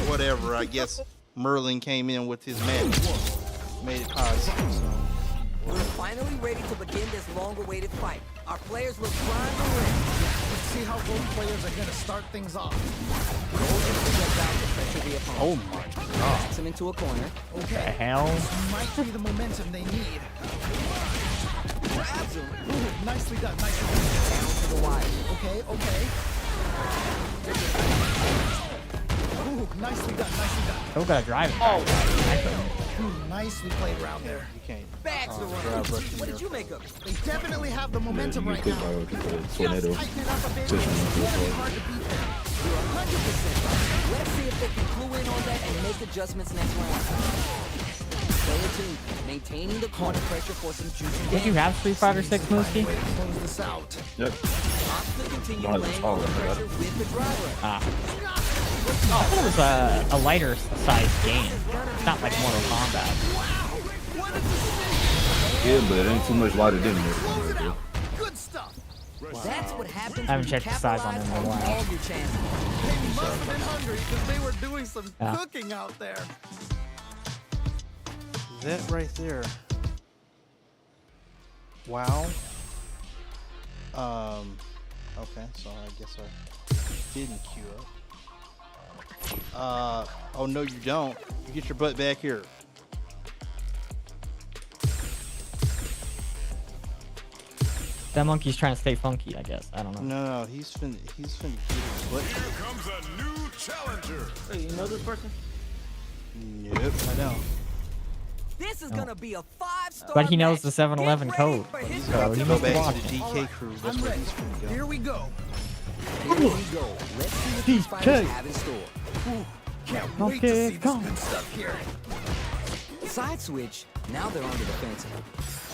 whatever, I guess Merlin came in with his magic, made it positive. So. We're finally ready to begin this long-awaited fight. Our players look prime and ready. Let's see how both players are gonna start things off. Oh my god. Him into a corner. What the hell? This might be the momentum they need. Grabs him. Ooh, nicely done, nicely done. Down to the wire. Okay, okay. Ooh, nicely done, nicely done. Still gotta drive it. Nicely played around there. You can't. Bags the run. What did you make of it? They definitely have the momentum right now. Just tornado. tighten it up a bit. It's gonna be hard to beat them. You're 100% right. Let's see if they can clue in on that and make adjustments next round. Player 2, maintaining the corner pressure for some juicy. Did you have Street Fighter 6, Mooski? Close this out. Yep. Opts to continue laying on the pressure with the driver. Ah. I thought it was a lighter sized game. Not like Mortal Kombat. Yeah, but it ain't too much lighter than this one right there. Good stuff. That's what happens I haven't when you checked the size on it in a capitalize on while. all your chances. They must have been hungry because they were doing some Yeah. cooking out there. That right there. Wow. Okay, so I guess I didn't queue up. Oh no, you don't. You get your butt back here. That monkey's trying to stay funky, I guess. I don't know. No, he's finna get his butt. Here comes a new challenger. Hey, you know this person? Nope, I don't. This is gonna be a 5-star. But he knows the match. 7-Eleven Get ready code. for his So he Go must back have to watched the it. DK crew. That's I'm where ready. he's finna go. Here we go. Here we go. Let's see what these fighters have in store. Can't wait to see this good stuff here. Side switch. Now they're on the defensive.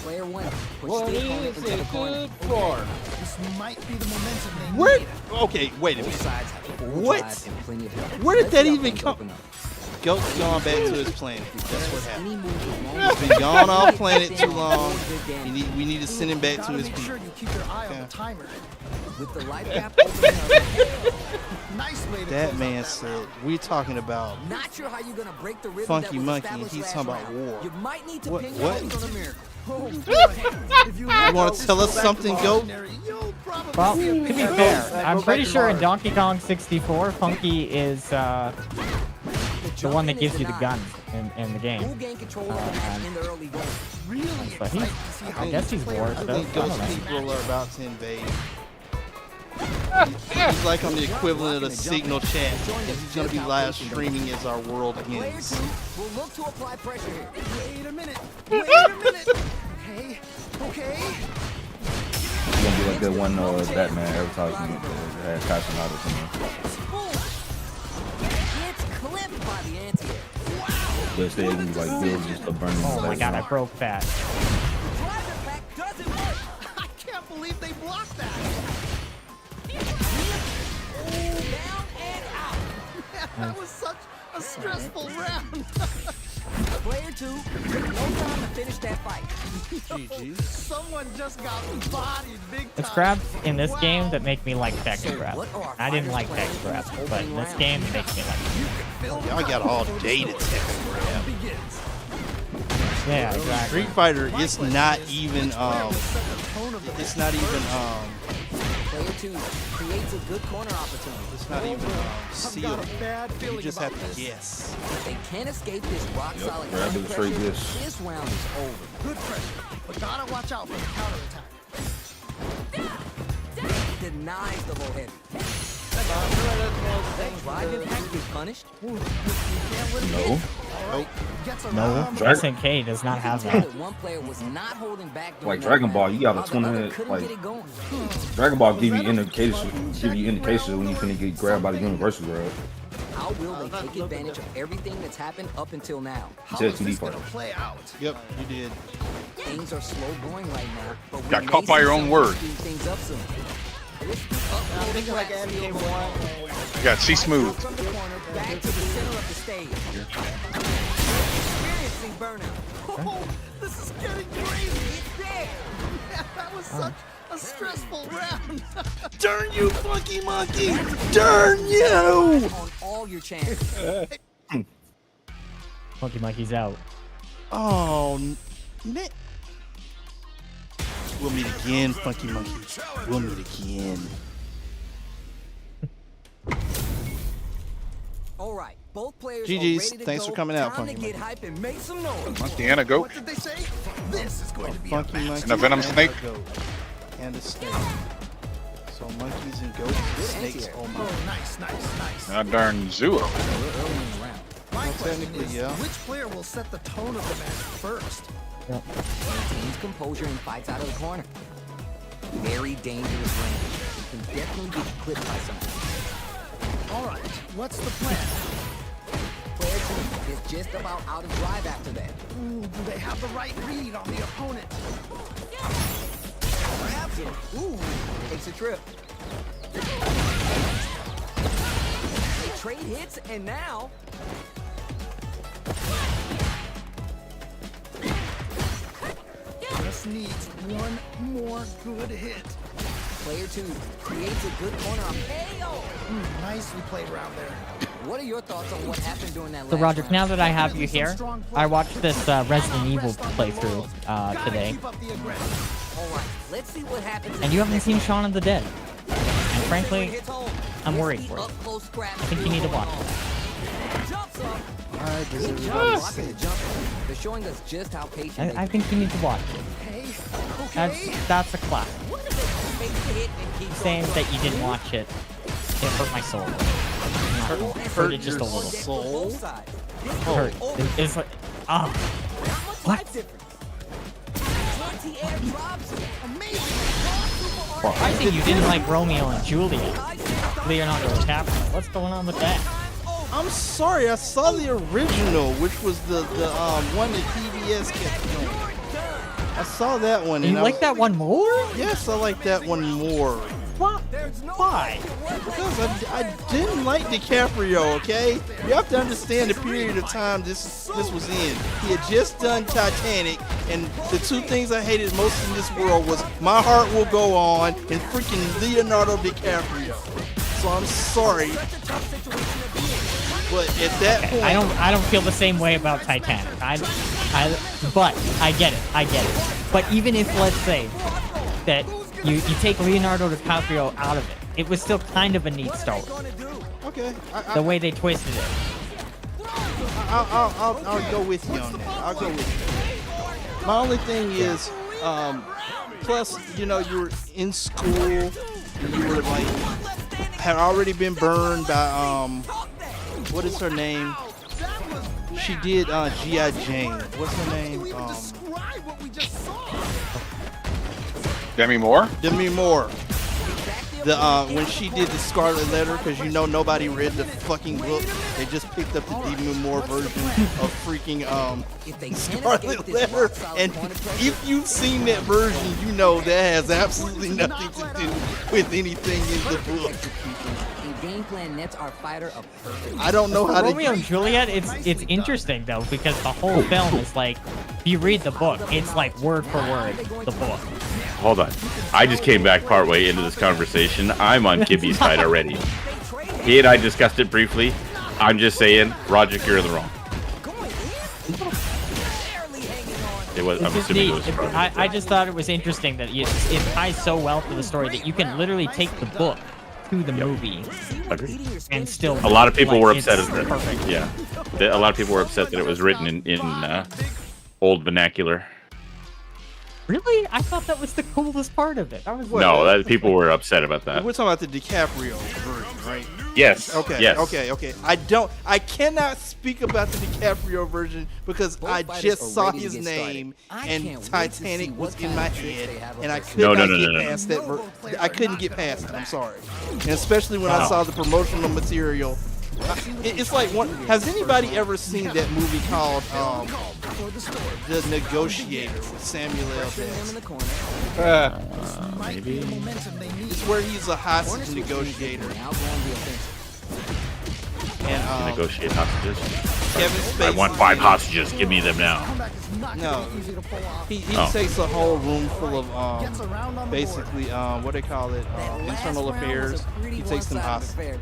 Player 1 pushes the opponent into the corner. This might be the momentum they Where? need. Okay, wait a Both minute. sides have full What? drive and plenty of help. Where did Let's that see how even things come? open up. Goat's gone back to his planet. That's what happened. Any move along He's been gone off planet too long. We need to send him back to Gotta his make sure people. you keep your eye on the timer. with the life gap opening up. Nice way to That close man out said, we're talking about Not sure how you're gonna break the rhythm Funky that was Monkey, and established he's last talking about round. war. You might need to What- pin what? your hopes on a miracle. You want to tell us something, Goat? Well, to be fair, I'm pretty sure in Donkey Kong 64, Funky is the one that gives you the gun in the Who game. gained control of the match in the early going? Really? But he's, I guess he's bored. I But think I don't Goat's know. people are about to invade. He's like on the equivalent of the Signal chat. He's going to be live streaming as our world Player ends. 2 will look to apply pressure here. Wait a minute. Wait a minute. Okay. Okay. It's gonna be like that one Batman advertisement that had Casanova in there. Gets clipped by the anti-air. But instead, it was like bills just a burning. Oh my god, I broke that. Drive impact doesn't work. I can't believe they blocked that. Down and out. Man, that was such a stressful round. Player 2, no time to finish that fight. Someone just got bodied big time. It's grabs in this game that make me like text So grabs. what are our I didn't like fighters' text plans grabs, for this but in opening this round? game it makes me like it. Y'all got all day to text grab. Begins. Yeah, exactly. Street Fighter is not even it's not even Player 2 creates a good corner opportunity. it's not even sealed. You just have to guess. If they can't escape this rock solid grab counter it straight pressure, this. this round is over. Good pressure, but gotta watch out for the counterattack. Denies the low heavy. That drive impact get punished. No. Gets No, around. SNK does not have Tell that. that one player was not holding back during Like that Dragon round, Ball, you got a while the other 20 couldn't like get it going. Dragon Ball give you indications when you finna get grabbed by the universal grab. How will they take advantage of everything that's happened up until now? He said 2D part. Play out. Yep, you did. Things are slow going right now, but we Got may caught by see your own someone word. speed things up soon. I'm thinking like MK1. You got C Smooth. From the corner, back to the center of the stage. Experiencing burnout. Oh, this is getting crazy. It's there. That was such a stressful round. Darn you, funky monkey! Darn you! On all your chances. Funky Monkey's out. Oh, Nick. We'll meet again, Funky Monkey. We'll meet again. All right, both players GG's. are ready to Thanks go. for coming out, Time to Funky get hype and make some noise. Monkey and a goat. What did they say? This is going to be Funky a match. Monkey And a venom snake. a goat. And a snake. So monkeys and goats and snakes. Oh my. Oh, nice. Ah, darn Zuo. We're early in the round. My Well, question technically, is, yeah. which player will set the tone of the match first? Maintains composure and fights out of the corner. Very dangerous range. You can definitely get clipped by something. All right, what's the plan? Player 2 is just about out of drive after that. Ooh, do they have the right read on the opponent? Grabs him. Ooh, takes a trip. They trade hits, and now Just needs one more good hit. player 2 creates a good corner on KO. Nicely played around there. What are your thoughts on what happened during that So last Roger, round? now that I have you here, I watched this Resident Evil playthrough Gotta today, keep up the aggression. All right, let's see what happens. and you haven't seen Shaun of the Dead. And frankly, I'm worried for you. I I think you need to watch it. Jumps up. I deserve Good to job be blocking the safe. jump. They're showing us just how patient I think you need to watch it. Okay, That's a classic. they take the hit and keep Saying that you didn't watch it, it hurt my soul. Hurt it just a little. Soul? Hurt. It's like, ah. What? I think you didn't like Romeo and Juliet. Leonardo DiCaprio. What's going on with that? I'm sorry, I saw the original, which was the one that PBS kept doing. I saw that one. You And like that one more? Yes, I like that one more. What? Why? Because I didn't like DiCaprio, okay? You have to understand the period of time this was in. He had just done Titanic, and the two things I hated most in this world was My Heart Will Go On and freaking Leonardo DiCaprio. So I'm sorry, but at that point, I don't feel the same way about Titanic. But I get it. But even if, let's say, that you take Leonardo DiCaprio out of it, it was still kind of a neat story. okay, The way they twisted it. I'll go with you on that. I'll go with you. My only thing is, plus, you know, you were in school, you were like, had already been burned by, what is her name? She did G.I. Jane. What's her name? Demi Moore? Demi Moore. The when she did the Scarlet Letter, because you know nobody read the fucking book, they just picked up the Demi Moore version of freaking Scarlet Letter, and if you've seen that version, you know that has absolutely nothing to do with anything in the book. Game plan nets our fighter a perfect. I don't know how to. Romeo and Juliet, it's interesting though, because the whole film is like, if you read the book, it's like word for word the book. Hold on. I just came back partway into this conversation. I'm on Kibby's side already. He and I discussed it briefly. I'm just saying, Roger, you're in the wrong. It was. It's I'm just assuming neat. it was. I just thought it was interesting that it ties so well to the story that you can literally take the book to the movie Agreed. and still. A lot of people were upset it's at that. perfect. Yeah, a lot of people were upset that it was written in old vernacular. Really? I thought that was the coolest part of it. I was No, people were upset about that. We're talking about the DiCaprio version, right? Yes. Okay. Yes. Okay. I cannot speak about the DiCaprio version because I just saw his name and Titanic was in my head, and I could not get past that. I couldn't get past it. I'm sorry, and especially when I saw the promotional material It's like one. Has anybody ever seen that movie called The Negotiator with Samuel L. Jackson? Maybe. It's where he's a hostage negotiator. And Negotiate hostages. Kevin Spacey. I want 5 hostages. Give me them now. No, he Oh. takes a whole room full of basically what they call it, internal affairs. He takes them hostage.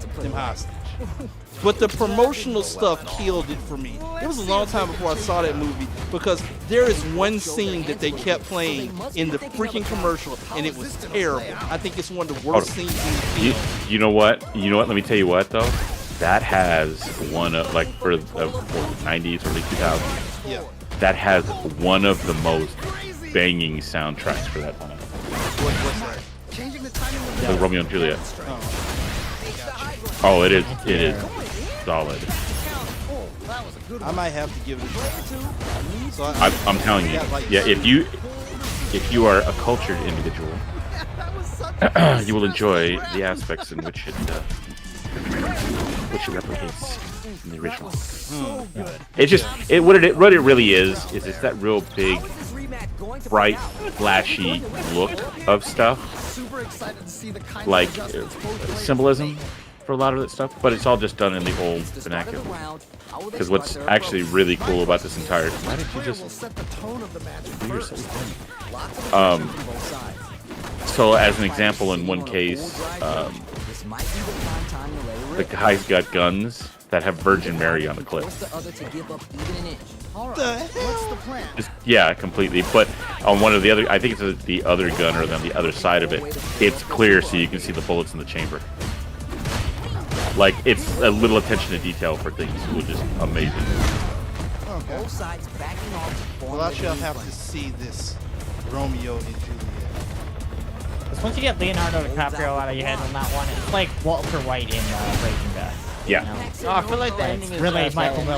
But the promotional stuff killed it for me. It was a long time before I saw that movie because there is one scene that they kept playing in the freaking commercial and it was terrible. I think it's one of the worst scenes in the film. You know what? Let me tell you what though. That has one of like for the 90s, early 2000s. Yeah. That has one of the most banging soundtracks for that time. What's that? The Romeo and Juliet. Oh, it is solid. I might have to give it a try. So I'm telling you, yeah. If you are a cultured individual, you will enjoy the aspects in which it replicates in the original. It's just what it really is it's that real big, bright, flashy look of stuff, like symbolism for a lot of that stuff. But it's all just done in the old vernacular. Because what's actually really cool about this entire why did you just do your silly thing? So as an example, in one case, the guy's got guns that have Virgin Mary on the clip. Yeah, completely. But on one of the other, I think it's the other gun or on the other side of it, it's clear so you can see the bullets in the chamber. Like, it's a little attention to detail for things, which is amazing. Okay. Well, I shall have to see this Romeo and Juliet. Once you get Leonardo DiCaprio out of your head on that one, it's like Walter White in Breaking Bad. Yeah. You know? Oh, I feel like the ending is really Malcolm in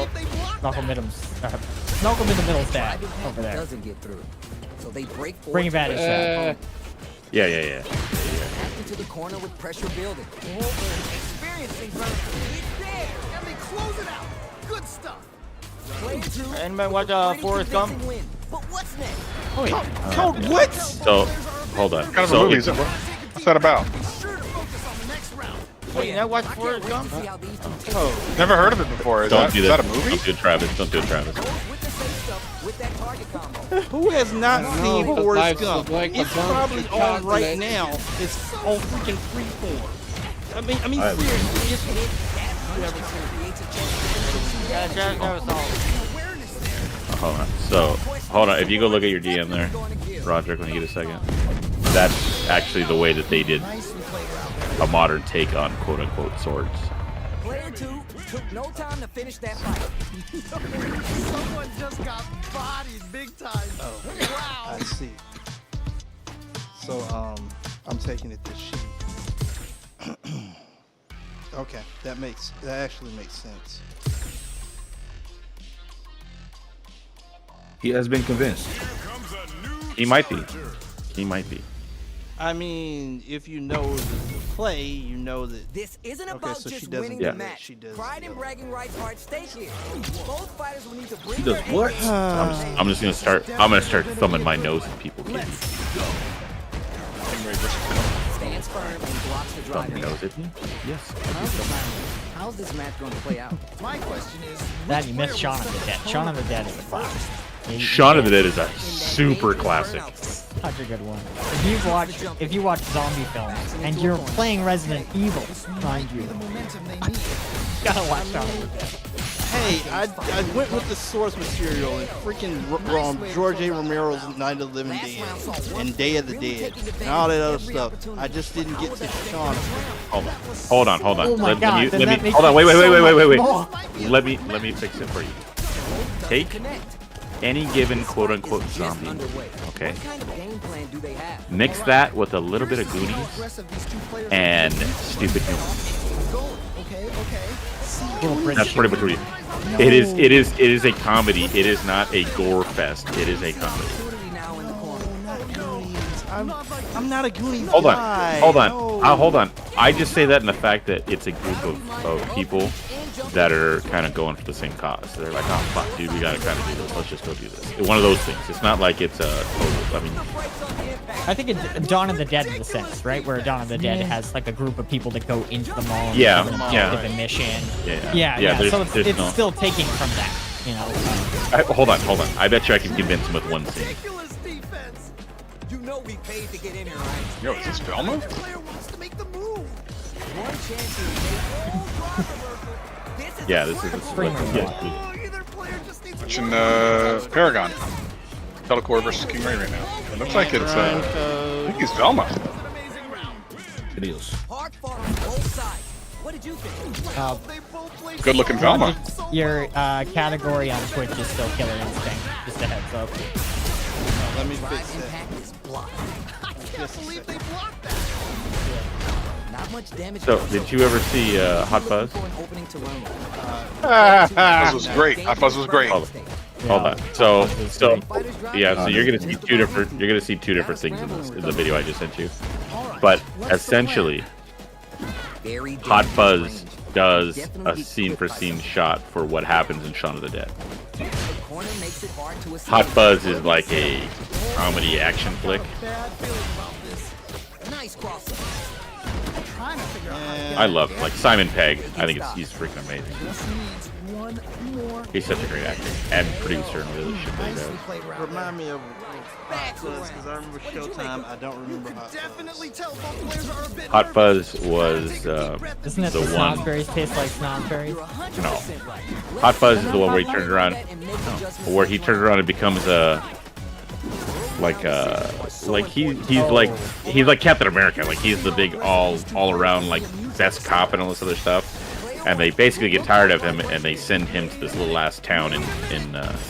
the Middle's dad over there. Doesn't get through. So they break forward. Breaking Bad is Yeah. Back into the corner with pressure building. Experiencing there, and they close it out. Good stuff. Anybody watch Forrest Gump? But what's next? Oh, Code what? So, hold on. What kind of a movie is it? What's that about? Wait, you never watched Forrest Gump? Never heard of it before. Is that a movie? Don't do it, Travis. Don't do it, Travis. Who has not seen Forrest Gump? It's probably on right now. It's on freaking Freeform. I mean, seriously. Hold on. So, hold on. If you go look at your DM there, Roderick, when you get a second, that's actually the way that they did a modern take on quote-unquote swords. Player 2 took no time to finish that fight. Someone just got bodied big time. Oh, wow. I see. So, I'm taking it this sheet. Okay, that actually makes sense. He has been convinced. He might be. He might be. I mean, if you know the play, you know that. This isn't Okay, about so just she doesn't winning get the it. match. She does. Pride and bragging rights are at stake here. Both fighters will need to bring He does their what? I'm just gonna start. I'm gonna start thumbing my nose at people. Stands firm and blocks the Thumb drive. your nose at me? Yes. How's this match going to play out? My question is, That you missed Shaun of the Dead. Shaun of the Dead is a classic. Shaun of the Dead is a super classic. Such a good one. If you watch zombie films and you're playing Resident Evil, mind you, gotta watch Shaun of the Dead. Hey, I went with the source material and freaking George A. Romero's Night of the Living Dead and Day of the Dead and all that other stuff. I just didn't get to Shaun. Hold on. Oh my God, then that makes hold on. it Wait. so much more. Let me fix it for you. Take any given quote-unquote zombie, okay? What kind of game plan do they have? Mix that with a little bit of Goonies and stupid humor. That's pretty much what it is. It is a comedy. It is not a gore fest. It is a comedy. I'm not a Goonie Hold on. guy. Hold on. No. Hold on. I just say that in the fact that it's a group of people that are kind of going for the same cause. They're like, oh fuck, dude, we gotta kind of do this. Let's just go do this. It's one of those things. It's not like it's a total. I mean, I think it's Dawn of the Dead in the sense, right? Where Dawn of the Dead has like a group of people that go into the mall. And Yeah, give them yeah. give a mission. Yeah. So there's it's no- still taking from that, you know. hold on. I bet you I can convince him with one scene. Ridiculous defense. You know we paid to get in here, right? Yo, is this Velma? The player wants to make the move. One chance to make all guard reversal. This is Yeah, this is a split. Yeah. Oh, either player just needs Watching Paragon. Telecore versus King Ray right now. It looks like it's I think it's Velma. It is. hard fought on both sides. What did you think? They both play Good looking Velma. Your category on Twitch is still Killer Instinct. Just a heads up. Let me Drive fix that. impact is blocked. I can't believe they blocked that. Not much damage. So, did you ever see Hot Fuzz? For an opening to run with. Fuzz was great. Hot Fuzz was great. Hold on. So yeah. So you're gonna see two different. You're gonna see two different things in the video I just sent you. But essentially, Very Hot dangerous Fuzz range. does a Definitely scene-for-scene shot for what happens in Shaun of the Dead. The corner makes it hard to escape. Hot Fuzz is like a comedy action flick. Bad feeling about this. Nice crossover. Trying to figure out how to get I love like Simon Pegg. I think he's freaking amazing. Just needs one more. He's such a great actor and producer and all the shit that he Nicely does. played round. Remind me of Hot Fuzz because I remember Showtime. I don't remember Hot Definitely Fuzz. tell both players are a bit Hot nervous. Fuzz was Isn't it the the one. snozberries taste like snozberries? No. Hot Fuzz is the one where he turns around, where he turns around and becomes he's like Captain America, like he's the big all around like best cop and all this other stuff. And they basically get tired of him and they send him to this little ass town in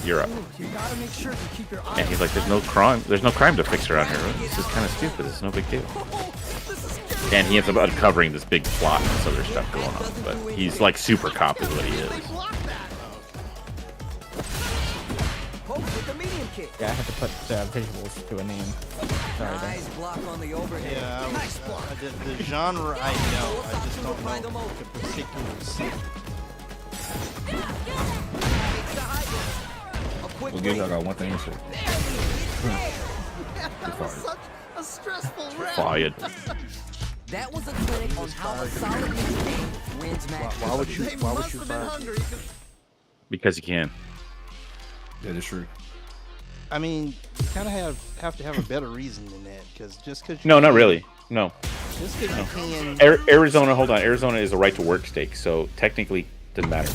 Europe. You gotta make sure to keep your And he's like, there's no crime to fix around here. This is kind of stupid. It's no big deal. And he ends up uncovering this big plot and this other stuff going on. But he's like super cop is what he is. Yeah, I had to put visuals to a name. Sorry, Nice block on the overhead. Yeah, the genre I know. I just don't know the particular scene. Well, give y'all got one thing to say. That was such a stressful round. Fired. That was a clinic on how a solid mixed game wins matches. Why would you They fire? must have been hungry. Because he can. That is true. I mean, you kind of have to have a better reason than that, because just because No, not really. No. Just because you can, Arizona, hold on. Arizona is a right to work state, so technically doesn't matter.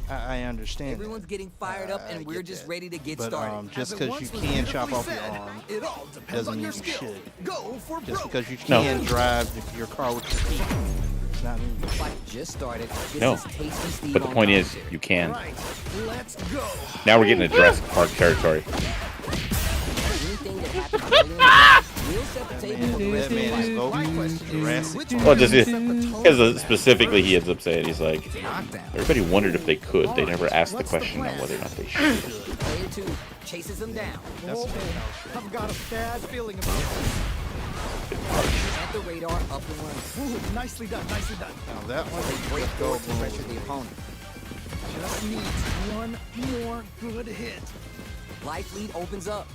I understand. Everyone's getting fired up, and we're get just that. ready to get But started. just As it because once you was can chop beautifully off your said, arm it all depends doesn't on mean your you skill. should. Go for Just broke. because you No. can drive your car with your feet does not mean you should. Fight just started. This No. is Tasty Steve But the on point is, commentary. you can. Right, let's go. Now we're getting into Jurassic Park territory. Anything that happens early in the game will set the table for the That rest of the man is fight. vocal Jurassic Park. Well, just because specifically he ends up saying he's like, everybody wondered if they could. They never asked the question on whether or not they should. Player 2 chases him down. That's I've got a bad feeling about this. At the radar, up and running. Ooh, nicely done, nicely done. Now that one, Great let's go. forward to pressure the opponent. Just needs one more good hit. Life lead opens up.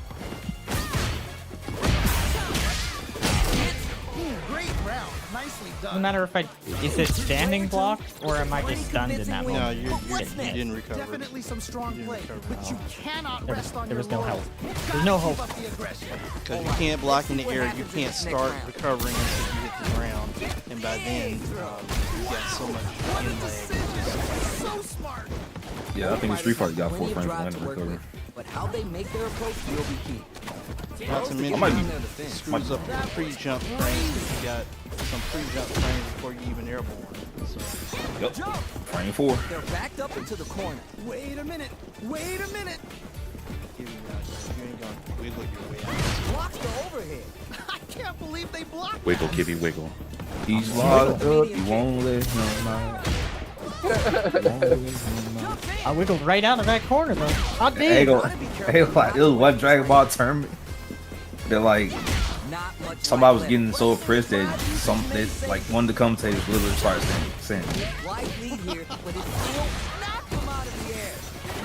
Ooh, great round. Nicely No done. matter if is it standing block or am I just stunned in that No, moment? you didn't recover. Definitely some strong You didn't play, recover. but you cannot There rest was- on there your was no laurels. hope. Gotta There's no keep hope. up the aggression. Because you can't block in the air, you can't start recovering until you hit the ground. And by then, you got so much in leg. So smart. Yeah, I think the Street Fighter got 4 Plenty of frames drive per to lane work recovery. with, but how they make their approach will be key. Not to mention, might be- it screws up the pre-jump frames because you got some pre-jump frames before you even airborne. So, Yep. Frame 4. They're backed up into the corner. Wait a minute. Wait a minute. you ain't gonna wiggle your way out. Blocks the overhead. I can't believe they blocked Wiggle, Gibby, wiggle. He's locked up. He won't let him out. He won't let him out. I wiggled right out of that corner though. I Hey, did. go. Hey, like, it was one Dragon Ball tournament. They're like Not much somebody was getting so oppressed that like one of the commentators literally started saying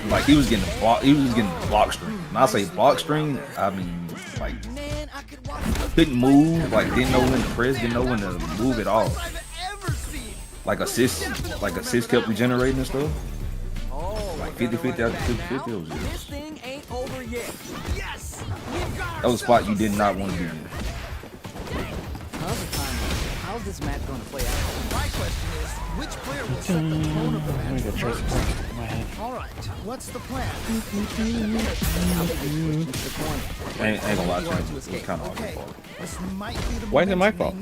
like he was getting block string. When I say block string, I mean like couldn't move, like didn't know when to press, didn't know when to move at all. Like assists kept regenerating and stuff. Like 50-50 after 50-50, it was just, that was a spot you did not want to be in. How's this match going to play out? My question is, which player will set the tone of the match? All right, what's the plan? I ain't gonna lie to you, it was kind of hard to fall. This might be the Why is it my momentum fault?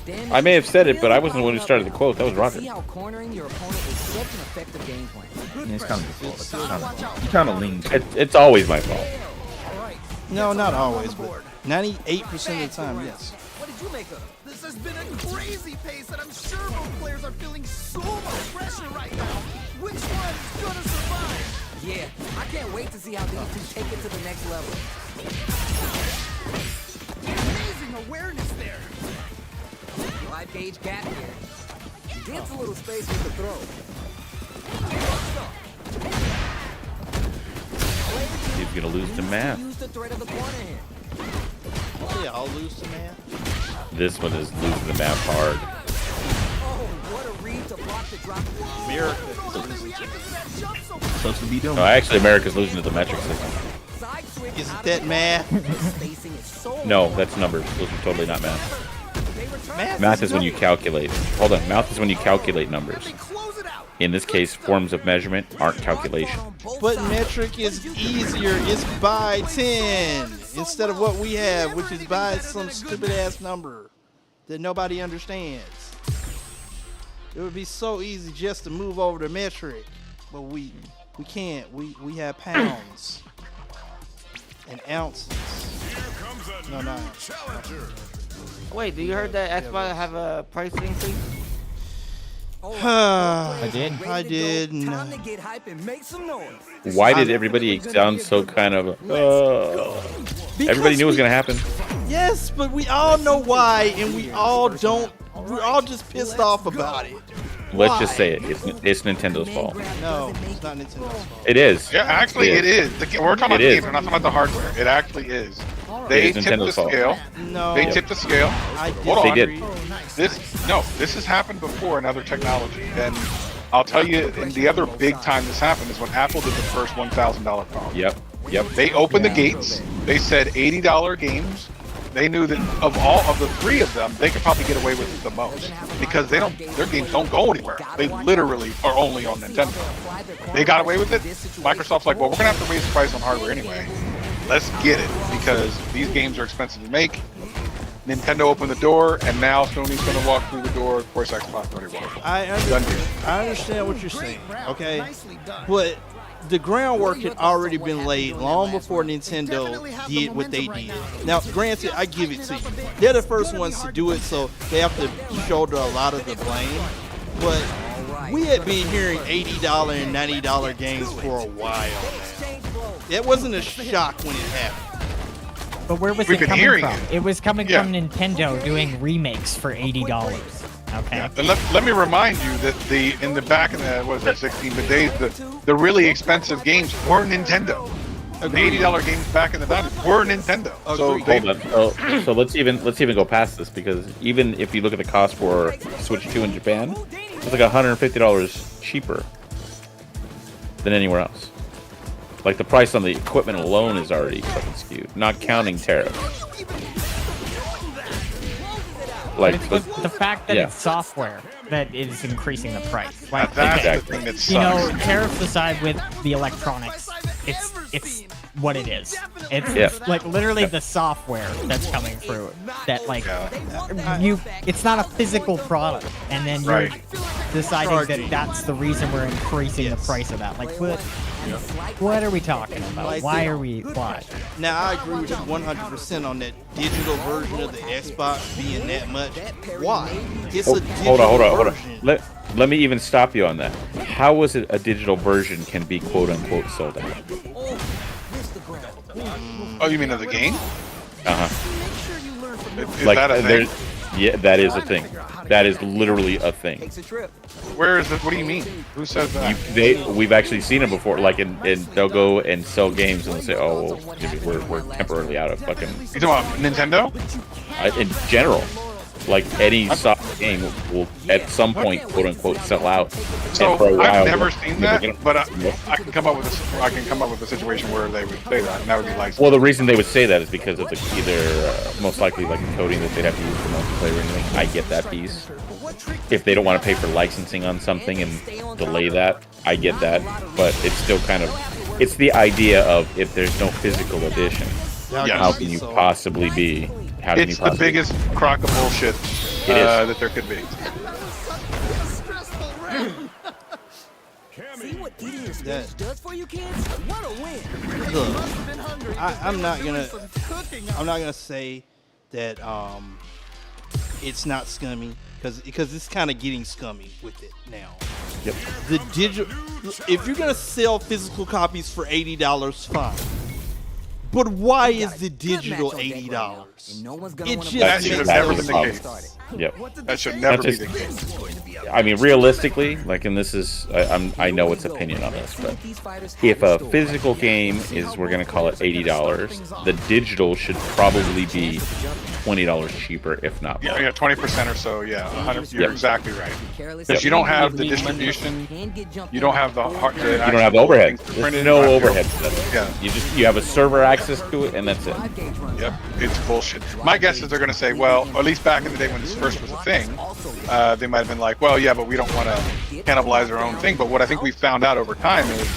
they need. I may have said it, but I wasn't the one who started the quote. That was Roger. See how cornering your opponent is such an effective game plan. Yeah, it's kind of your fault. You kind of lean to it. It's always my fault. No, not always, but 98% of the time, yes. What did you make of? This has been a crazy pace, and I'm sure both players are feeling so much pressure right now. Which one's gonna survive? Yeah, I can't wait to see how these two take it to the next level. Amazing awareness there. 5-gauge gap here. He gets a little space with the throw. He's gonna lose to math. Use the threat of the corner here. Yeah, I'll lose to man. This one is losing the math hard. Oh, what a read to block the drop. Supposed to be doing. No, actually, America's losing to the metric system. Side switch Is out it that of math? spacing is so No, that's numbers. Those are totally not math. they return. Math is when you calculate. Hold on. Math is when you calculate numbers. In this case, forms of measurement aren't calculation. But metric is easier. It's by 10 instead of what we have, which is by some stupid ass number that nobody understands. It would be so easy just to move over to metric, but we can't. We have pounds and ounces. No, no. Wait, do you heard that Xbox have a price increase? I did. I did. Time to get hype and make some noise. Why did everybody sound so kind of? Everybody knew it was gonna happen. Yes, but we all know why, and we all don't. We're all just pissed off about it. Let's just say it. It's Nintendo's fault. No, it's not Nintendo's fault. It is. Yeah, actually, it is. We're talking about It the is. game. We're not talking about the hardware. It actually is. They It is tipped the Nintendo's fault. scale. No, They tipped the scale. I Hold on. They did. This has happened before in other technology, and I'll tell you, and the other big time this happened is when Apple did the first $1,000 phone. Yep. They opened the gates. They said $80 games. They knew that of all of the three of them, they could probably get away with it the most because their games don't go anywhere. They literally are only on Nintendo. They got away with it. Microsoft's like, well, we're gonna have to raise the price on hardware anyway. Let's get it because these games are expensive to make. Nintendo opened the door, and now Sony's gonna walk through the door. Of course, Xbox already walked. I understand what you're saying, okay? But the groundwork had already been laid long before Nintendo did what they did. Now, granted, I give it to you. They're the first ones to do it, so they have to shoulder a lot of the blame. But we had been hearing $80 and $90 games for a while now. It wasn't a shock when it happened. But where was We've it been coming hearing from? it. It was coming Yeah. from Nintendo doing remakes for $80. Okay. Yeah. And let me remind you that in the back in the 16-bit days, the really expensive games were Nintendo. The $80 games back in the 90s were Nintendo. So Hold on. So let's even go past this because even if you look at the cost for Switch 2 in Japan, it's like $150 cheaper than anywhere else. Like the price on the equipment alone is already fucking skewed, not counting tariffs. Like The fact that yeah. it's software that is increasing the price. Like, that's okay, the thing that you know, sucks. tariffs aside with the electronics, it's what it is. It's Yeah. like literally the software that's coming through that like it's not a physical product, and then you're Right. deciding that that's the reason we're increasing the price of that. Like what are we talking about? Why? Now, I agree with you 100% on that digital version of the Xbox being that much. Why? It's a digital hold on. version. Let me even stop you on that. How is it a digital version can be quote unquote sold out? Oh, you mean of the game? Uh huh. Is Like that a thing? there's, yeah, that is a thing. That is literally a thing. Where is it? What do you mean? Who says that? We've actually seen it before. Like, and they'll go and sell games and they'll say, "Oh, well, Jimmy, we're temporarily out of fucking." You talking about Nintendo? In general, like any soft game will at some point, quote unquote, sell out. So And for a while, I've never they'll seen never that, get 'em. but I can come up with a situation where they would say that, and that would be licensed. Well, the reason they would say that is because of the either most likely like the coding that they'd have to use for multiplayer or anything. I get that piece. If they don't want to pay for licensing on something and delay that, I get that. But it's still kind of, it's the idea of if there's no physical edition, how can you possibly be? How can It's you the possibly biggest crock of bullshit that there could be. See what eating your stage does for you kids? What a win! Look, I'm not gonna say that it's not scummy because it's kind of getting scummy with it now. Yep. The digital, if you're gonna sell physical copies for $80, fine. But why is the digital $80? It just That should have never been the problem. case. Yep. That should never That's be the just- case. I mean, realistically, like, and this is, I know it's opinion on this, but if a physical game is, we're gonna call it $80, the digital should probably be $20 cheaper, if not more. Yeah, 20% or so. Yeah, 100. You're Yep. exactly right. Yep. Because you don't have the distribution, you don't have the hard. You don't have the overhead. There's no overhead. Yeah. You have a server access to it, and that's it. Yep, it's bullshit. My guess is they're going to say, well, or at least back in the day when this first was a thing, they might have been like, well, yeah, but we don't want to cannibalize our own thing. But what I think we found out over time is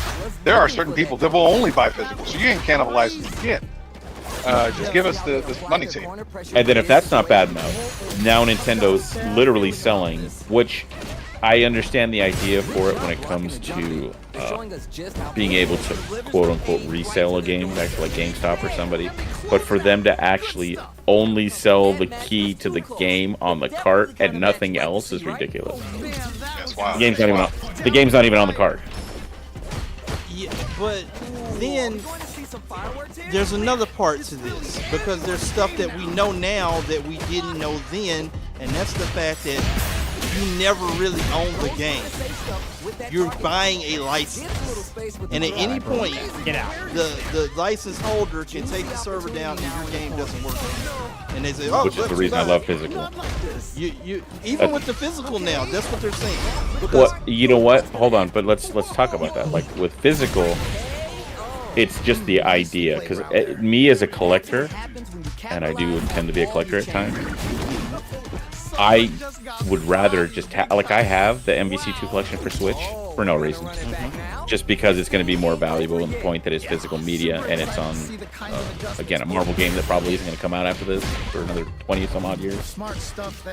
there are certain people that will only buy physical, so you ain't cannibalizing shit. Just give us the money tape. And then if that's not bad enough, now Nintendo's literally selling, which I understand the idea for it when it comes to being able to quote unquote resell a game back to like GameStop or somebody, but for them to actually only sell the key to the game on the cart and nothing else is ridiculous. That's wild. The game's not even on the cart. Yeah, but then there's another part to this because there's stuff that we know now that we didn't know then, and that's the fact that you never really own the game. You're buying a license, and at any point, the license holder can take the server down and your game doesn't work. And they say, "Oh, Which is the reason I love physical." You even with the physical now, that's what they're saying. Well, you know what? Hold on, but let's talk about that. Like with physical, it's just the idea. Because me as a collector, and I do intend to be a collector at times, I would rather just like I have the MVC2 collection for Switch for no reason, just because it's going to be more valuable in the point that it's physical media and it's on again a Marvel game that probably isn't going to come out after this for another 20 some odd years.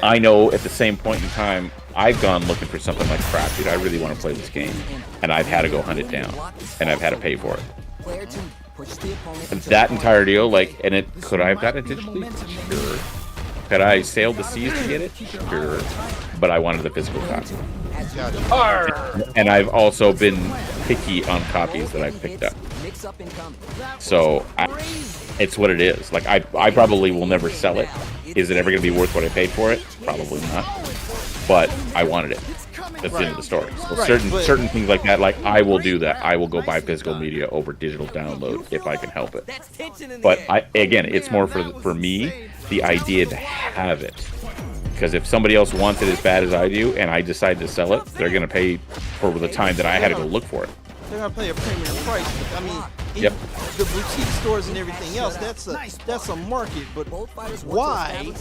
I know at the same point in time I've gone looking for something like crap, dude. I really want to play this game, and I've had to go hunt it down, and I've had to pay for it. And that entire deal, like, and it could I have gotten it digitally? Sure. Could I sail the seas to get it? Sure. But I wanted the physical copy. And I've also been picky on copies that I've picked up. So it's what it is. Like I probably will never sell it. Is it ever going to be worth what I paid for it? Probably not. But I wanted it. That's the end of the story. So certain things like that, like I will do that. I will go buy physical media over digital download if I can help it. But again, it's more for me, the idea to have it. Because if somebody else wants it as bad as I do, and I decide to sell it, they're going to pay for the time that I had to go look for it. They're gonna pay a premium price. But, I mean, Yep. the boutique stores and everything else, that's a market. But why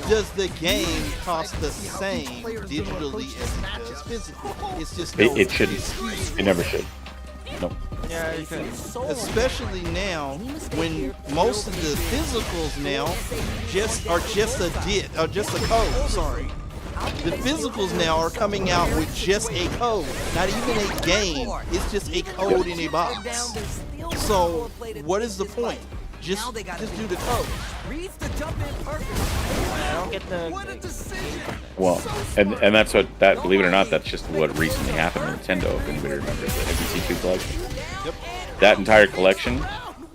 does the game cost the same digitally as it does physically? It's just It shouldn't. It never should. Nope. Yeah, you can. Especially now when most of the physicals now are just a code. Sorry. The physicals now are coming out with just a code, not even a game. It's just a code in a box. So what is the point? Just do the code. I don't get the. Well, and that's what that. Believe it or not, that's just what recently happened to Nintendo. If anybody remembers the MVC2 collection. Yep. That entire collection,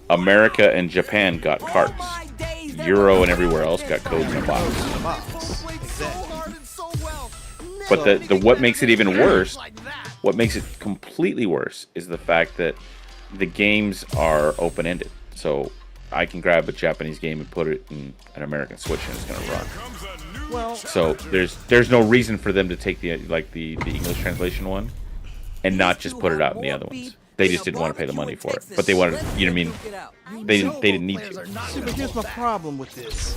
America and Japan got carts. Euro and everywhere else got codes in a box. Exactly. But the what makes it even worse, what makes it completely worse, is the fact that the games are open-ended. So I can grab a Japanese game and put it in an American Switch and it's gonna run. Well, So there's no reason for them to take the English translation one and not just put it out in the other ones. They just didn't want to pay the money for it, but they wanted, you know what I mean? They didn't need to. see, but here's my problem with this.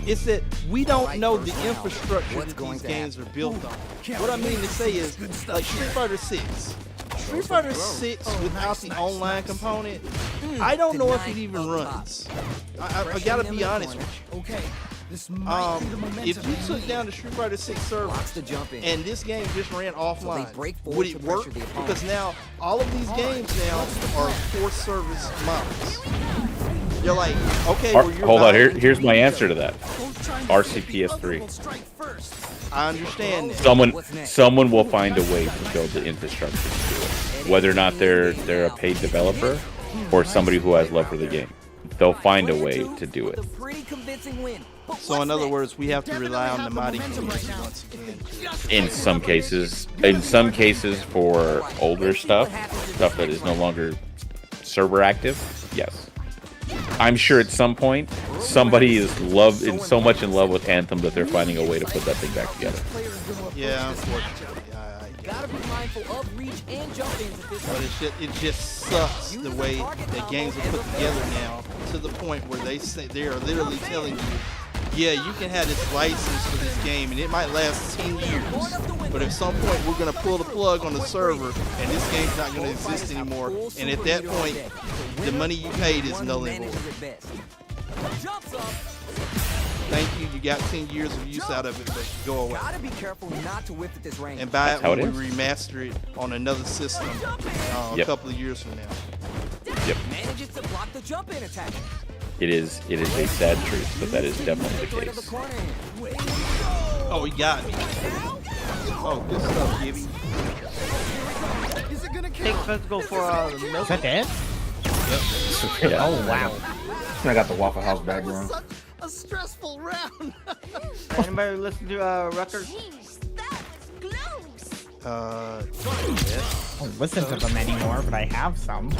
It's that we don't know the infrastructure that these games are built on. What I mean to say is, like Street Fighter 6. Street Fighter 6 without the online component, I don't know if it even runs. I gotta be honest with you. If you took down the Street Fighter 6 server and this game just ran offline, would it work? Because now all of these games now are forced service models. You're like, okay, well, you're hold on. buying- Here's my answer to that. RCPS3. I understand that. Someone will find a way to build the infrastructure to do it. Whether or not they're a paid developer or somebody who has love for the game, they'll find a way to do it. So in other words, we have to rely on the modding community once again. In some cases for older stuff that is no longer server active, yes. I'm sure at some point somebody is so much in love with Anthem that they're finding a way to put that thing back together. Yeah, unfortunately. But it just sucks the way that games are put together now, to the point where they are literally telling you, yeah, you can have this license for this game and it might last 10 years, but at some point we're going to pull the plug on the server and this game's not going to exist anymore, and at that point the money you paid is null and void. Thank you, you got 10 years of use out of it, but go away. And buy it when we remaster it on another system a couple of years from now. Yep. It is a sad truth, but that is definitely the case. Oh, he got me. Oh, good stuff, Gibby. Take physical for the milk. Is that it? Yep. Yeah. Oh wow. I got the Waffle House background. A stressful round. Anybody listen to records? I don't listen to them anymore, but I have some.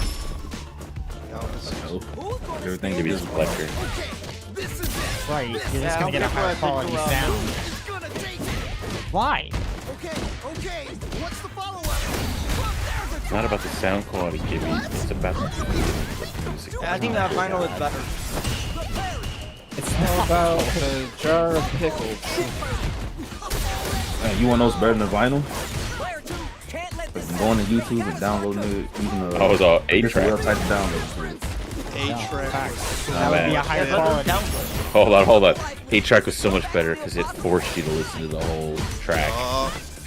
Everything Give you some collector. Right, you're just gonna get a higher quality sound. Why? Okay, what's the follow-up? It's not about the sound quality, Gibby. It's about the music. I think that vinyl is better. It's more about The jar of pickles. You want those better than vinyl? Going to YouTube and downloading it using the Oh, it was all 8-track. website to download it. 8-track. that would be a higher quality. Hold on. 8-track was so much better because it forced you to listen to the whole track.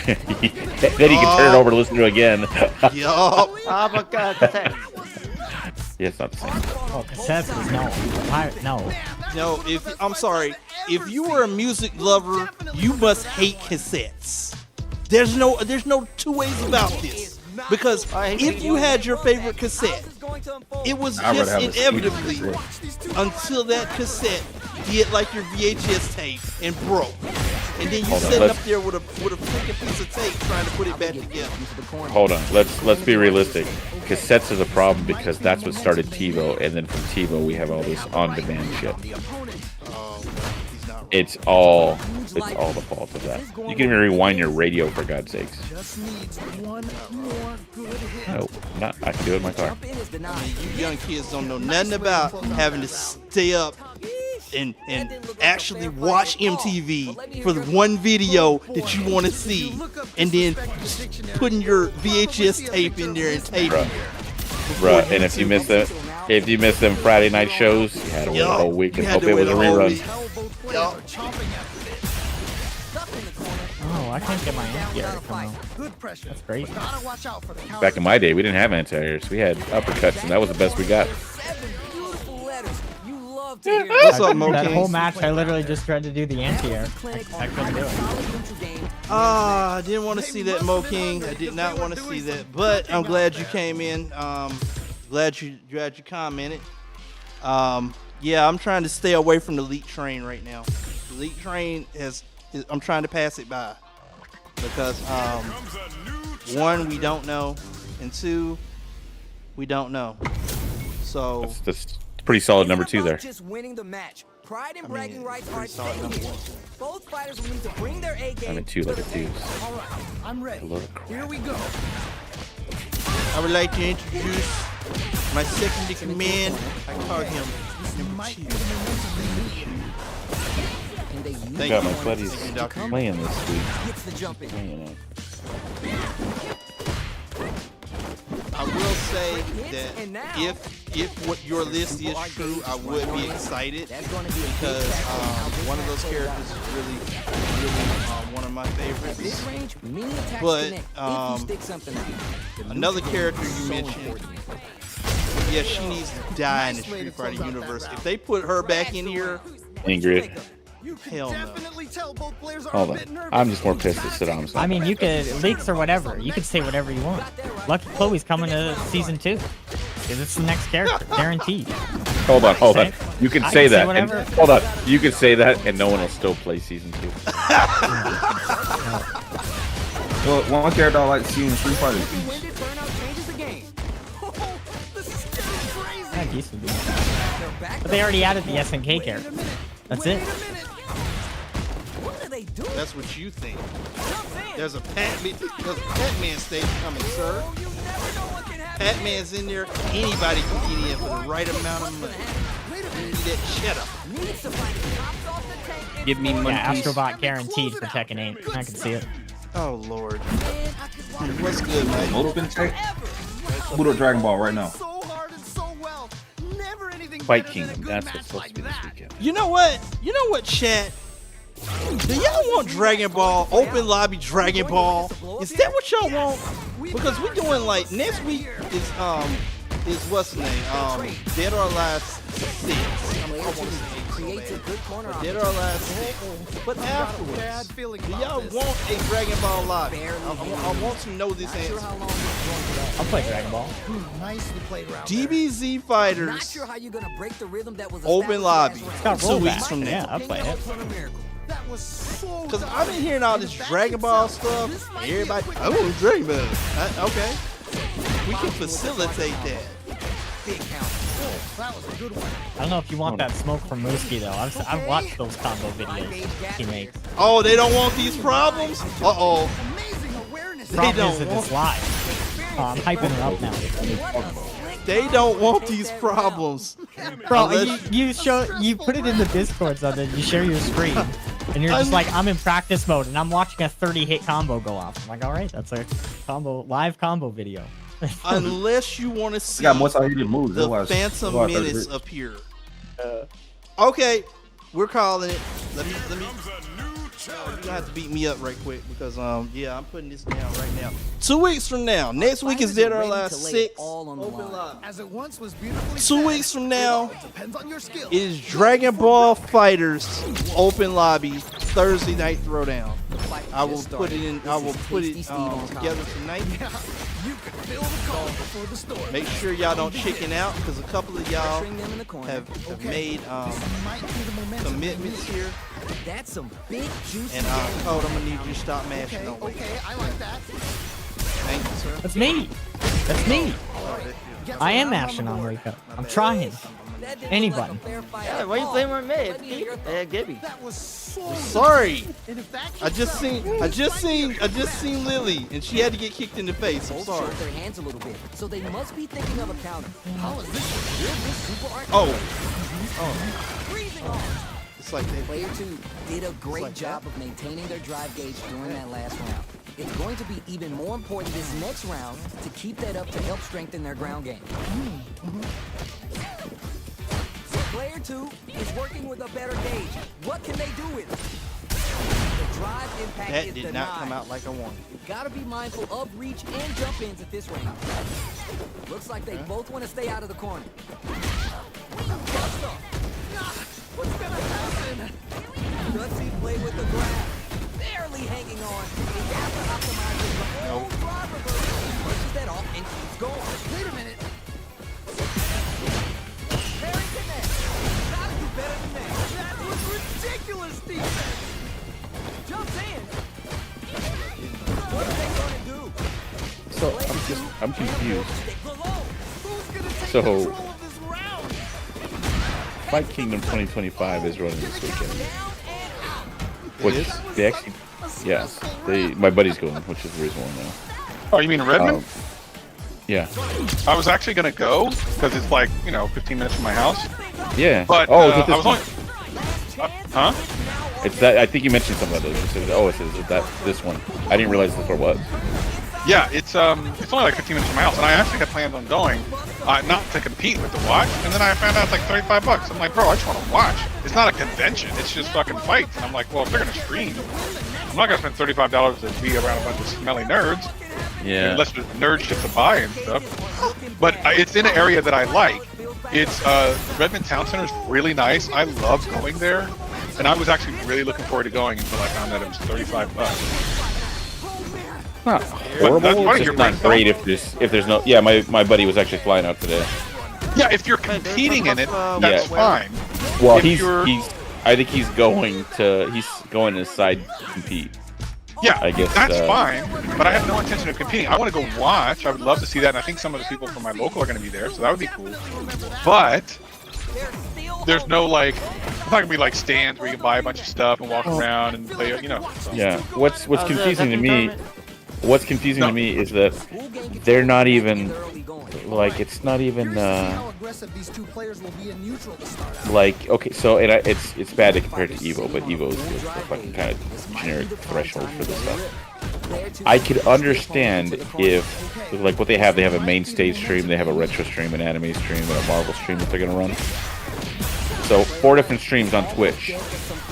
Then you can turn it over to listen to it again. Yup. Ah, but cassette. Yeah, it's not the same. Oh, cassettes is no. No, I'm sorry. If you were a music lover, you must hate cassettes. There's no two ways about this. Because if you had your favorite cassette, it was just inevitably until that cassette did like your VHS tape and broke. And then you sitting up there with a freaking piece of tape trying to put it back together. Hold on. Let's be realistic. Cassettes is a problem because that's what started TiVo, and then from TiVo we have all this on-demand shit. It's all the fault of that. You can even rewind your radio, for God's sakes. Nope, I can do it in my car. I mean, you young kids don't know nothing about having to stay up and actually watch MTV for the one video that you want to see, and then putting your VHS tape in there and taping it. Bruh, and if you miss them Friday night shows, you had to wait a whole week and hope it was a rerun. Oh, I can't get my anti-air to come out. That's crazy. Back in my day, we didn't have anti-airs. We had uppercuts, and that was the best we got. What's up, Mo That King? whole match, I literally just tried to do the anti-air. I couldn't do it. I didn't want to see that, Mo King. I did not want to see that, but I'm glad you came in. Glad you commented. Yeah, I'm trying to stay away from the leak train right now. The leak train I'm trying to pass it by because one, we don't know, and two, we don't know. So that's pretty solid number 2 there. Just winning the match. Pride and bragging rights are pretty solid at number stake. 1. Both fighters will need to bring their A game. I'm in 2 like a deuce. All right, I'm ready. Here we go. I would like to introduce my second in command. I call him number 2. Thank Got you. my buddies Thank you, Doctor. playing this week. Gets the jump in. Playing it. I will say that if what your list is true, I would be excited because one of those characters is really one of my favorites. But another character you mentioned, yeah, she needs to die in the Street Fighter universe. If they put her back in here, Ingrid. Hell no. Hold on. I'm just more pissed at Saddam's. I mean, you could leaks or whatever. You could say whatever you want. Lucky Chloe's coming to season 2. Because it's the next character, guaranteed. Hold on. You can say that. And, whatever. hold on. You can say that, and no one will still play season 2. Well, one character I like to see in Street Fighter. Yeah, Geese would be nice. But they already added the SNK character. That's it. That's what you think. There's a Pac-Man stage coming, sir. Pac-Man's in there. Anybody can get in for the right amount of money. You need that cheddar. Give me money. Yeah, Astrobot guaranteed for Tekken 8. I can see it. Oh, Lord. What's good, man? Moto can take. Boot up Dragon Ball right now. Fight Kingdom. That's what's supposed to be this weekend. You know what? chat? Do y'all want Dragon Ball, open lobby Dragon Ball? Is that what y'all want? Because we're doing like next week is what's the name? Dead or Alive 6. Dead or Alive 6. But afterwards, do y'all want a Dragon Ball lobby? I want to know this answer. I'll play Dragon Ball. Nicely played around. DBZ Fighters. Not sure how you're gonna break the rhythm that was Open lobby. It's got 2 rollback. weeks from now. Yeah, I'll play it. That was so Because I've been hearing all this Dragon Ball stuff. Everybody, I want Dragon Ball. Okay. We can facilitate that. big count. Oh, that was a good one. I don't know if you want that smoke from Mooski though. I've watched those combo videos he makes. Oh, they don't want these problems? Uh-oh. Amazing awareness. They Problem is don't that it's live. I'm hyping it up now. They don't want these problems. Bro, you put it in the Discord so that you share your screen. And you're just like, I'm in practice mode and I'm watching a 30-hit combo go off. I'm like, all right, that's a live combo video. Unless you want to see got more time to move. the Phantom Menace appear. Okay, we're calling it. Let me. You're gonna have to beat me up right quick because yeah, I'm putting this down right now. 2 weeks from now, next week is Dead or Alive 6. Open live. As it once was beautifully 2 weeks from now depends on your skill. is Dragon Ball Fighters Open Lobby Thursday night Throwdown. I will put it in. I will put it together tonight. You can feel the call before the storm. Make sure y'all don't chicken out because a couple of y'all have made commitments here. That's some big juice. And Code, I'm gonna need you to stop mashing on wake. Okay, I like that. Thank you, sir. That's me. That's me. I am mashing on wake up. I'm trying. Anybody. Yeah, why you playing with me? Gibby. That was so Sorry. And if that I just seen Lily and she had to get kicked in the face. I'm sorry. Their hands a little bit, so they must be thinking of a counter. How is this super art? Oh. Freezing off. It's like that. Player 2 did a great job of maintaining their drive gauge during that last round. It's going to be even more important this next round to keep that up to help strengthen their ground game. So player 2 is working with a better gauge. What can they do with it? The drive impact That is did denied. not come out like I wanted. You gotta be mindful of reach and jump ins at this range. Looks like they both want to stay out of the corner. What's gonna happen? Gutsy play with the grab. Barely hanging on. He has to optimize it. The whole drive reversal. He pushes that off and keeps going. Wait a minute. Parry connect. ridiculous defense. Jumps in. So I'm confused. Who's gonna take So control of this round? Fight Kingdom 2025 is running this weekend. Which they actually, yeah, my buddy's going, which is the reason why now. Oh, you mean Redmond? Yeah. I was actually gonna go because it's like 15 minutes from my house. Yeah. But oh, I was only. Huh? It's that. I think you mentioned some of those. It says, oh, it says that this one. I didn't realize that's what it was. Yeah, it's only like 15 minutes from my house, and I actually had plans on going, not to compete with the watch, and then I found out it's like $35. I'm like, bro, I just want to watch. It's not a convention, it's just fucking fights. And I'm like, well, if they're gonna stream, I'm not gonna spend $35 to be around a bunch of smelly nerds. Yeah. Unless there's nerd shit to buy and stuff. But it's in an area that I like. It's Redmond Town Center is really nice. I love going there, and I was actually really looking forward to going until I found out it was $35. Not horrible. It's just not great if there's no. Yeah, my buddy was actually flying out today. Yeah, if you're competing in it, that's fine. Well, I think he's going to side compete. Yeah, I guess that's fine, but I have no intention of competing. I want to go watch. I would love to see that, and I think some of the people from my local are going to be there, so that would be cool. But there's no it's not going to be like stands where you can buy a bunch of stuff and walk around and play, Yeah. What's confusing to me? What's confusing to me is that they're not even it's not even okay. So it's bad to compare it to Evo, but Evo is the fucking kind of generic threshold for this stuff. I could understand if what they have a main stage stream, they have a retro stream, an anime stream, and a Marvel stream that they're gonna run. So 4 different streams on Twitch.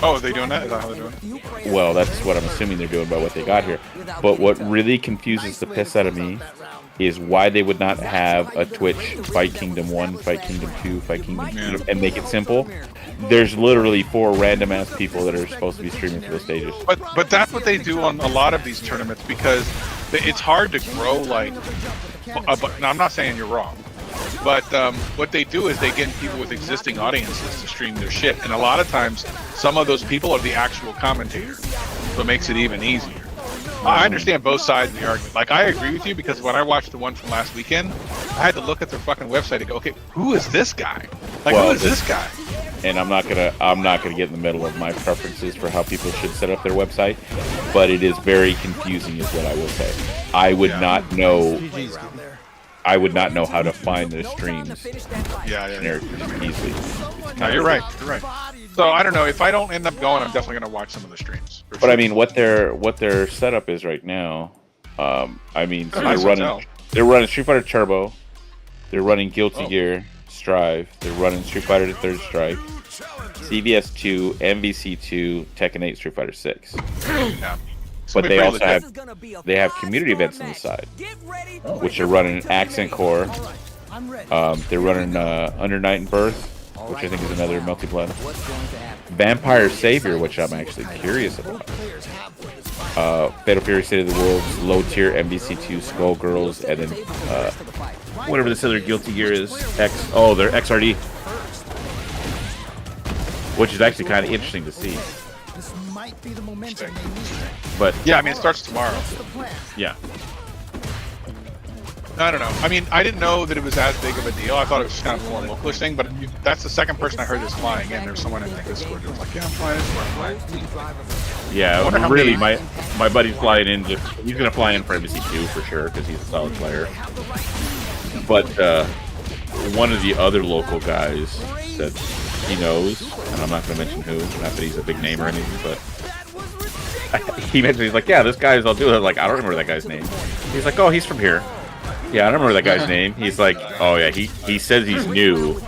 Oh, are they doing that? Is that how they're doing it? Well, that's what I'm assuming they're doing by what they got here. But what really confuses the piss out of me is why they would not have a Twitch Fight Kingdom 1, Fight Kingdom 2, Fight Kingdom 3, and make it simple. There's literally 4 random ass people that are supposed to be streaming for the stages. But that's what they do on a lot of these tournaments because it's hard to grow now, I'm not saying you're wrong. But what they do is they get people with existing audiences to stream their shit, and a lot of times some of those people are the actual commentators, so it makes it even easier. I understand both sides of the argument. Like, I agree with you because when I watched the one from last weekend, I had to look at their fucking website and go, okay, who is this guy? Who is this guy? And I'm not gonna get in the middle of my preferences for how people should set up their website, but it is very confusing, is what I will say. I would not know how to find their streams. Easily. No, you're right. You're right. So I don't know. If I don't end up going, I'm definitely gonna watch some of the streams. But I mean, what their setup is right now. So they're running Street Fighter Turbo. They're running Guilty Gear Strive. They're running Street Fighter Third Strike, CVS 2, MVC 2, Tekken 8, Street Fighter 6. Yeah. But they also have community events on the side, which are running Accent Core. They're running Under Night and Birth, which I think is another multiplayer. Vampire Savior, which I'm actually curious about. Fatal Fury State of the Wolves, low tier MVC2 Skullgirls, and then whatever this other Guilty Gear is. They're XRD, which is actually kind of interesting to see. But yeah, I mean, it starts tomorrow. Yeah. I don't know. I mean, I didn't know that it was as big of a deal. I thought it was just kind of more localish thing, but that's the second person I heard that's flying in. There's someone in the Discord that was like, yeah, I'm flying in. Yeah, really, my buddy's flying in. He's going to fly in for MVC2 for sure, because he's a solid player. But one of the other local guys that he knows, and I'm not going to mention who, not that he's a big name or anything, but he mentioned, he's like, yeah, this guy's, I'll do it. I was like, I don't remember that guy's name. He's like, oh, he's from here. Yeah, I don't remember that guy's name. He's like, oh yeah, he says he's new,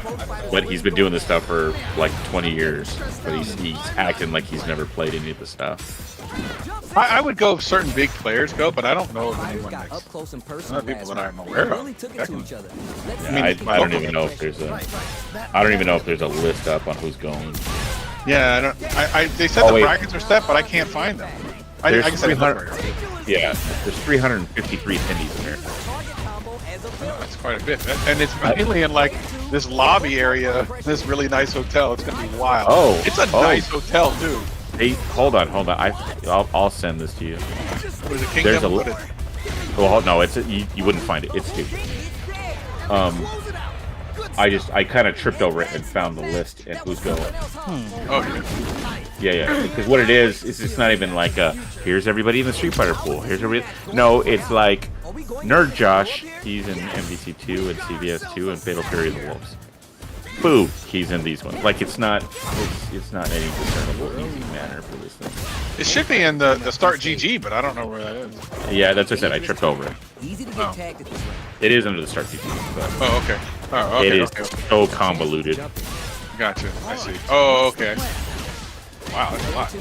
but he's been doing this stuff for like 20 years. But he's acting like he's never played any of the stuff. I would go if certain big players go, but I don't know of anyone that's not people that I'm aware of. I don't even know if there's a list up on who's going. Yeah, they said the brackets are set, but I can't find them. I guess I didn't look very hard. Yeah, there's 353 attendees in there. That's quite a bit, and it's mainly in like this lobby area, this really nice hotel. It's gonna be wild. Oh, it's a nice hotel too. Hey, hold on. I'll send this to you. There's a There's kingdom. a. Well, no, you wouldn't find it. It's stupid. I kind of tripped over it and found the list and who's going. Oh yeah. Because what it is it's not even like here's everybody in the Street Fighter pool. Here's everybody. No, it's like Nerd Josh. He's in MVC 2 and CVS 2 and Fatal Fury of the Wolves. Boo, he's in these ones. Like it's not any discernible easy manner for this thing. It should be in the Start GG, but I don't know where that is. Yeah, that's what I said. I tripped over it. Easy to get tagged at this range. It is under the Start GG, but oh okay. Oh okay. it is okay. so convoluted. Gotcha. I see. Oh okay. Wow, that's a lot.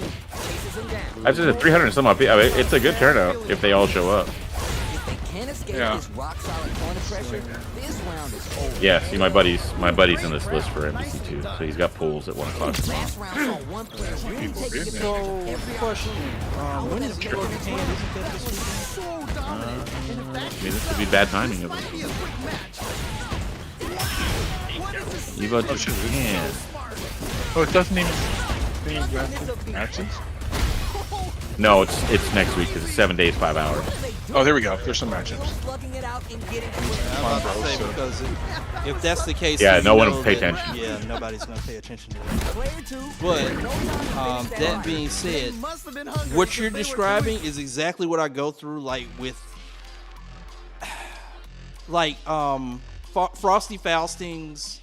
I just said 300 and some odd people. I mean, it's a good turnout if they all show up. Yeah. Yeah, see my buddy's in this list for MVC2, so he's got pools at 1 o'clock. So, question, when is Evo Japan? Isn't that this weekend? I mean, this could be bad timing of it. Evo Japan. Oh, it doesn't even matches. No, it's next week because it's 7 days, 5 hours. Oh, there we go. There's some matchups. I'm about to say, because if that's the case, yeah, then no you one know will pay that, attention. Yeah, nobody's gonna pay attention to that. But that being said, what you're describing is exactly what I go through, like with, like Frosty Faustings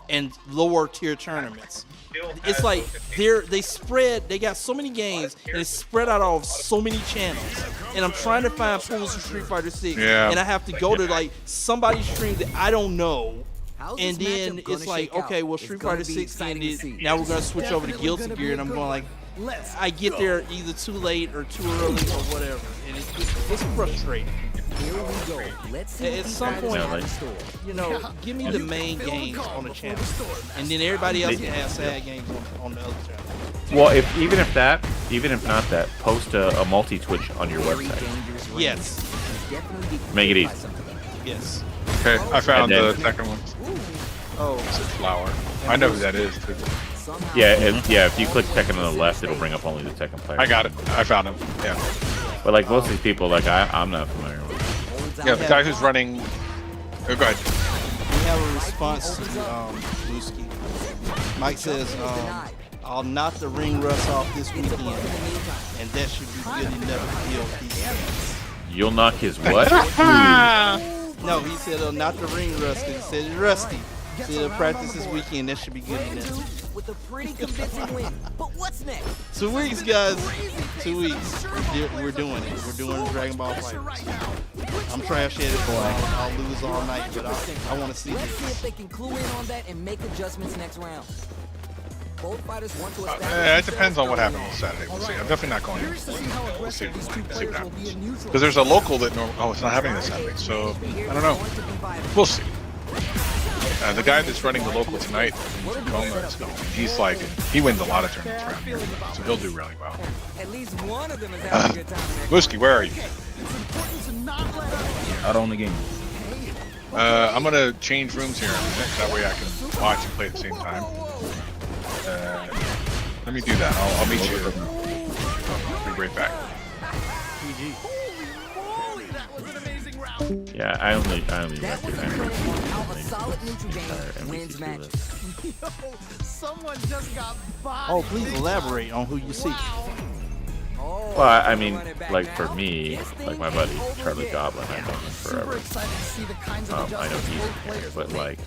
and lower tier tournaments. It's like they got so many games and it's spread out of so many channels, and I'm trying to find pools for Street Fighter 6, and I have to go to like somebody's stream that I don't know, and then it's like, okay, well, Street Fighter 6 ended, now we're gonna switch over to Guilty Gear, and I'm going like, I get there either too late or too early or whatever, and it's frustrating. Here we go. Let's see at some point, you know, give me the main games on the channel, and then everybody else can have side games on the other channel. Well, even if not that, post a multi-Twitch on your website. Yes. Make it easy. Yes. Okay, I found the second one. Oh, it's a flower. I know who that is too. Yeah, if you click Tekken on the left, it'll bring up only the Tekken players. I got it. I found him. Yeah. But like most of these people, like I'm not familiar with. Yeah, the guy who's running. Oh, go ahead. We have a response to Bluesky. Mike says, "I'll knock the ring rust off this weekend, and that should be good enough to deal peace." You'll knock his what? No, he said he'll knock the ring rust because he said it's rusty. So he'll practice this weekend. That should be good enough. With a pretty convincing win. But what's next? 2 weeks, guys. 2 weeks. We're doing it. We're doing Dragon Ball FighterZ. I'm trash at it, boy. I'll lose all night, but I want to see Let's this. see if they can clue in on that and make adjustments next round. Both fighters want to establish. It depends on what happens on Saturday. We'll see. I'm definitely not going. We'll see what happens. Because there's a local that it's not happening this Saturday, so I don't know. We'll see. The guy that's running the local tonight, he's like, he wins a lot of tournaments around here, so he'll do really well. At least one of them is having a good time. Lusky, where are you? Out on the game. I'm gonna change rooms here in a minute, that way I can watch and play at the same time. Let me do that. I'll meet you. I'll be right back. Yeah, I only recognize Someone just got bodied. Oh, please elaborate on who you see. Well, I mean, like for me, like my buddy Charlie Goblin, I've known him forever. I know he's in here, but like,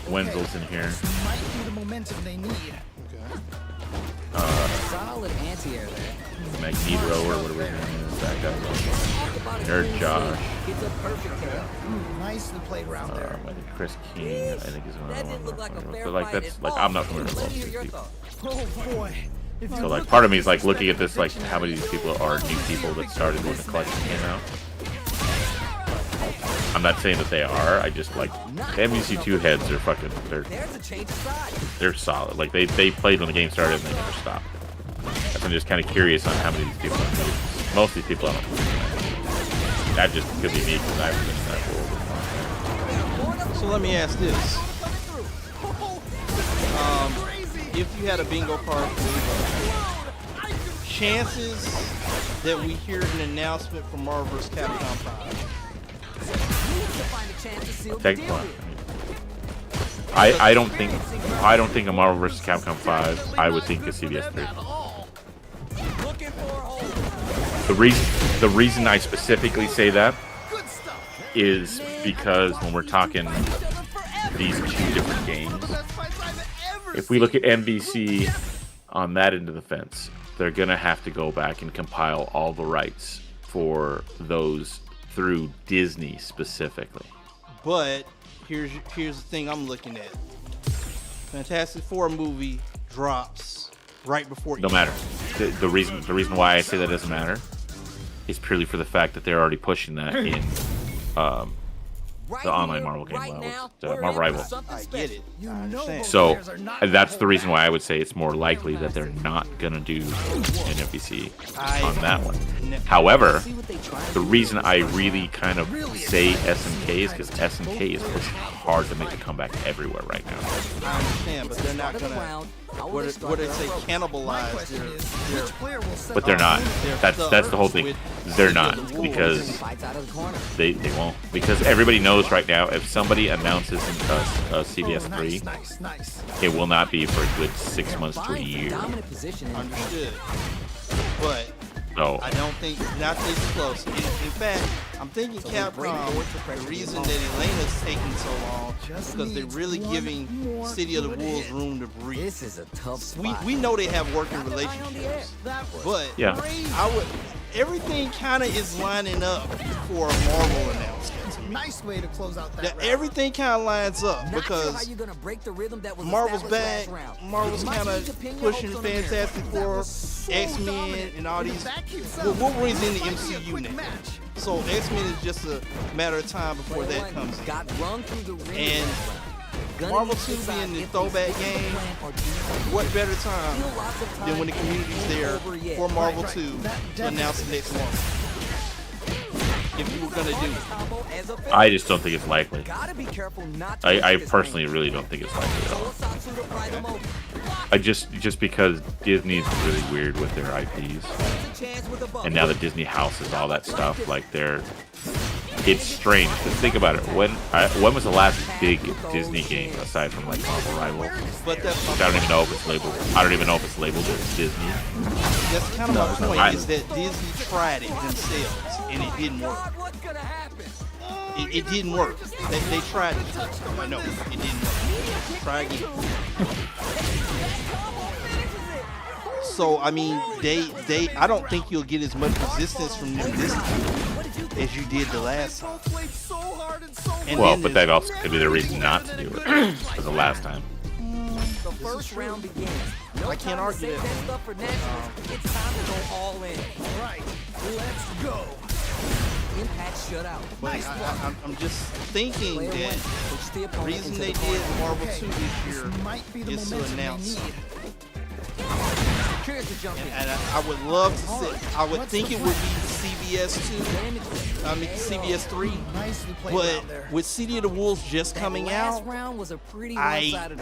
Wenzel's in here. Might be the momentum they need. Solid anti-air there. Magneto or whatever his name is, that guy. Nerd Josh. It's a perfect KO. Nicely played round there. I think Chris King, I think is another one. But like that's like I'm not familiar with all these people. Oh boy. So like part of me is like looking at this like how many of these people are new people that started when the collection came out. I'm not saying that they are. I just like the MVC2 heads are fucking. They're solid. Like they played when the game started and they never stopped. So I'm just kind of curious on how many of these people are new. Most of these people I don't. That just could be me because I haven't been that old. So let me ask this. If you had a bingo card for Evo, chances that we hear an announcement from Marvel vs. Capcom 5? Technically, I don't think a Marvel vs. Capcom 5. I would think a CBS 3. The reason I specifically say that is because when we're talking these two different games, if we look at MVC on that end of the fence, they're gonna have to go back and compile all the rights for those through Disney specifically. But here's the thing I'm looking at. Fantastic Four movie drops right before. No matter. The reason why I say that doesn't matter is purely for the fact that they're already pushing that in the online Marvel game, Marvel Rivals. I get it. I understand. So that's the reason why I would say it's more likely that they're not gonna do an MVC on that one. However, the reason I really kind of say SNK is because SNK is pushing hard to make a comeback everywhere right now. I understand, but they're not gonna. What they say, cannibalize their. But they're not. That's the whole thing. They're not, because they won't. Because everybody knows right now, if somebody announces a CBS 3, it will not be for a good 6 months to a year. Understood. But So I don't think not this close. In fact, I'm thinking Capcom, the reason that Elena's taking so long is because they're really giving City of the Wolves room to breathe. This is a tough spot. We know they have working relationships, but yeah, everything kind of is lining up for a Marvel announcement. Nice way to close out that round. Everything kind of lines up because Marvel's back. Marvel's kind of pushing Fantastic Four, X-Men, and all these. Well, Wolverine's in the MCU now, so X-Men is just a matter of time before that comes in. And Marvel 2 being the throwback game, what better time than when the community's there for Marvel 2 to announce the next one? If you were gonna do it. I just don't think it's likely. I personally really don't think it's likely at all. I just because Disney's really weird with their IPs, and now the Disney houses all that stuff, like it's strange. Just think about it. When was the last big Disney game aside from like Marvel Rivals? But that's I don't even know if it's labeled. I don't even know if it's labeled as Disney. That's kind of my point. Is that Disney tried it themselves and it didn't work. It didn't work. They tried it. I know it didn't work. Try again. So I mean, I don't think you'll get as much resistance from them this time as you did the last time. And well, but that also could be the reason not to do it for the last time. The first round begins. I can't argue that. It's time to go all in. All right, let's go. Impact shutout. But I'm just thinking that the reason they did Marvel 2 this year is to announce. And I would love to see. I would think it would be CBS 3. But with City of the Wolves just coming out,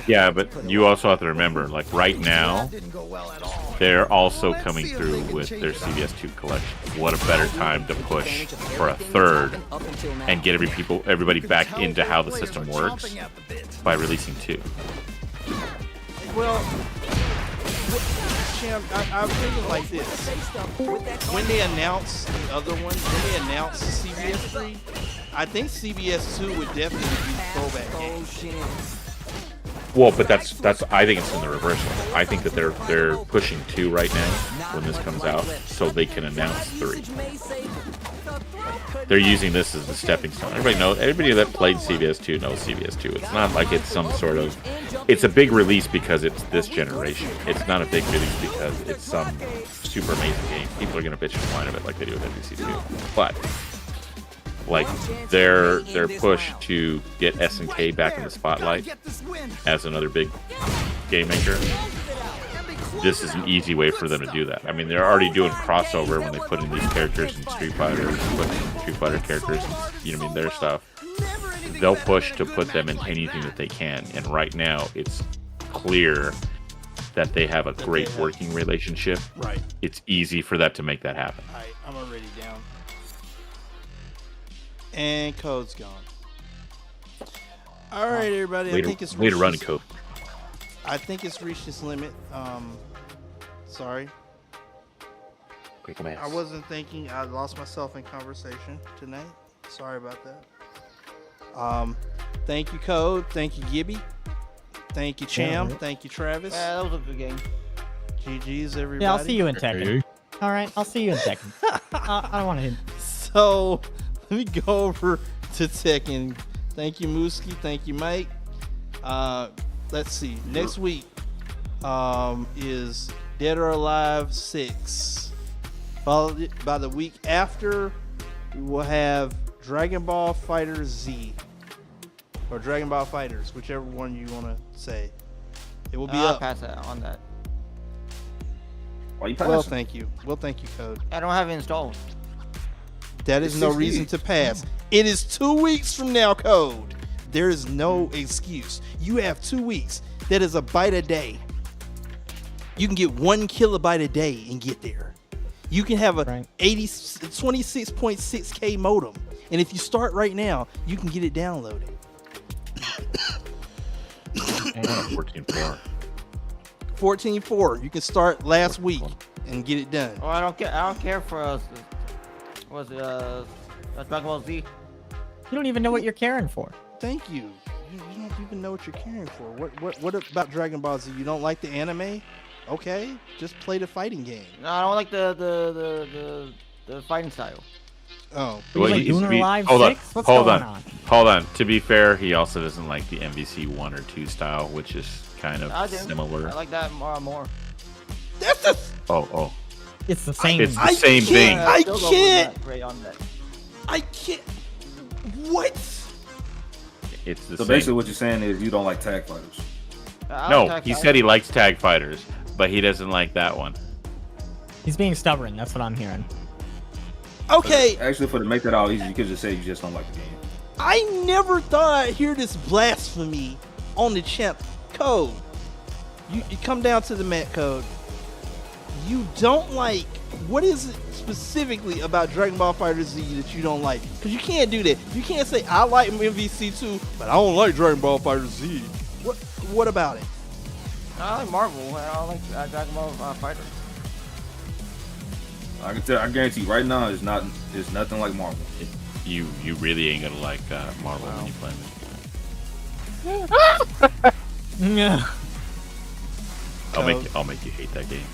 yeah, but you also have to remember, like right now, they're also coming through with their CBS 2 collection. What a better time to push for a third and get everybody back into how the system works by releasing 2. Well, Champ, I'm thinking like this. When they announced the other one, when they announced CBS 3, I think CBS 2 would definitely be the throwback game. Well, but that's I think it's in the reversal. I think that they're pushing 2 right now when this comes out, so they can announce 3. They're using this as the stepping stone. Everybody that played CBS 2 knows CBS 2. It's not like it's some sort of. It's a big release because it's this generation. It's not a big release because it's some super amazing game. People are gonna bitch and whine of it like they do with MVC 2. But like their push to get SNK back in the spotlight as another big game maker this is an easy way for them to do that. I mean, they're already doing crossover when they put in these characters in Street Fighter, put Street Fighter characters, you know what I mean, their stuff. They'll push to put them in anything that they can. And right now, it's clear that they have a great working relationship. Right. It's easy for that to make that happen. All right, I'm already down. And code's gone. All right, everybody. I think it's way to run, reached Code. I think it's reached its limit. Sorry. I wasn't thinking. I lost myself in conversation tonight. Sorry about that. Thank you, Code. Thank you, Gibby. Thank you, Cham. Thank you, Travis. Yeah, that was a good game. GG's, everybody. Yeah, I'll see you in Tekken. All right, I'll see you in Tekken. I don't want to hit. So, let me go over to Tekken. Thank you, Mooski. Thank you, Mike. Let's see. Next week is Dead or Alive 6. Followed by the week after, we will have Dragon Ball Fighter Z. Or Dragon Ball Fighters, whichever one you want to say. It will be I'll up. pass that on that. Why you Well, passing? thank you. Well, thank you, Code. I don't have it installed. That is It's no 6 reason weeks. to pass. It is 2 weeks from now, Code. There is no excuse. You have 2 weeks. That is a byte a day. You can get 1 kilobyte a day and get there. You can have a 26.6K modem. And if you start right now, you can get it downloaded. 14.4. 14.4. You can start last week and get it done. Oh, I don't care. I don't care for us. What was it? Dragon Ball Z. You don't even know what you're caring for. Thank you. You don't even know what you're caring for. What about Dragon Ball Z? You don't like the anime? Okay, just play the fighting game. No, I don't like the fighting style. Oh, Well, like he's- Lunar he- Live hold 6? on, What's hold going on, on? hold on. To be fair, he also doesn't like the MVC 1 or 2 style, which is kind I of do. similar. I like that more. that's the. Oh. It's the same. It's the same thing. I Still go with can't. that, Great on that. I can't. What? It's the So same. basically, what you're saying is you don't like tag fighters. I like No, tag he fighting. said he likes tag fighters, but he doesn't like that one. He's being stubborn. That's what I'm hearing. Okay, Actually, for to make that all easy, you could just say you just don't like the game. I never thought I'd hear this blasphemy on the champ. Code. You come down to the mat, Code. You don't like. What is it specifically about Dragon Ball Fighter Z that you don't like? Because you can't do that. You can't say I like MVC 2, but I don't like Dragon Ball Fighter Z. What about it? I like Marvel. I don't like Dragon Ball Fighter. I guarantee you right now, it's nothing like Marvel. You really ain't gonna like Marvel when you play it. Yeah. I'll make you hate that game.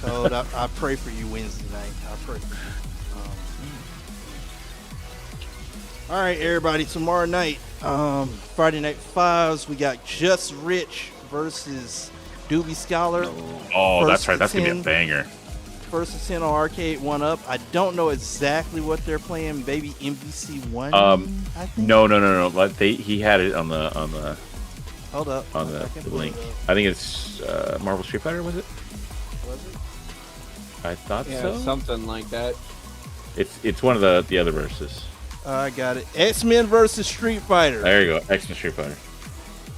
Code, I pray for you Wednesday night. I pray for you. All right, everybody. Tomorrow night, Friday Night Fives, we got Just Rich versus Doobie Scholar. Oh, First that's right. to That's gonna be 10. a banger. First to 10 on Arcade 1-Up. I don't know exactly what they're playing. Maybe MVC 1. I think. No. Like he had it on the Hold up. on I the can pull link. it up. I think it's Marvel Street Fighter. Was it? Was it? I thought Yeah, so. something like that. It's one of the other verses. I got it. X-Men versus Street Fighter. There you go. X-Men Street Fighter.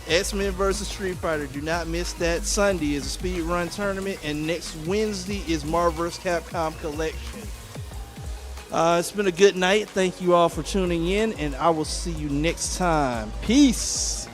X-Men versus Street Fighter. Do not miss that. Sunday is a speed run tournament, and next Wednesday is Marvel vs. Capcom Collection. It's been a good night. Thank you all for tuning in, and I will see you next time. Peace.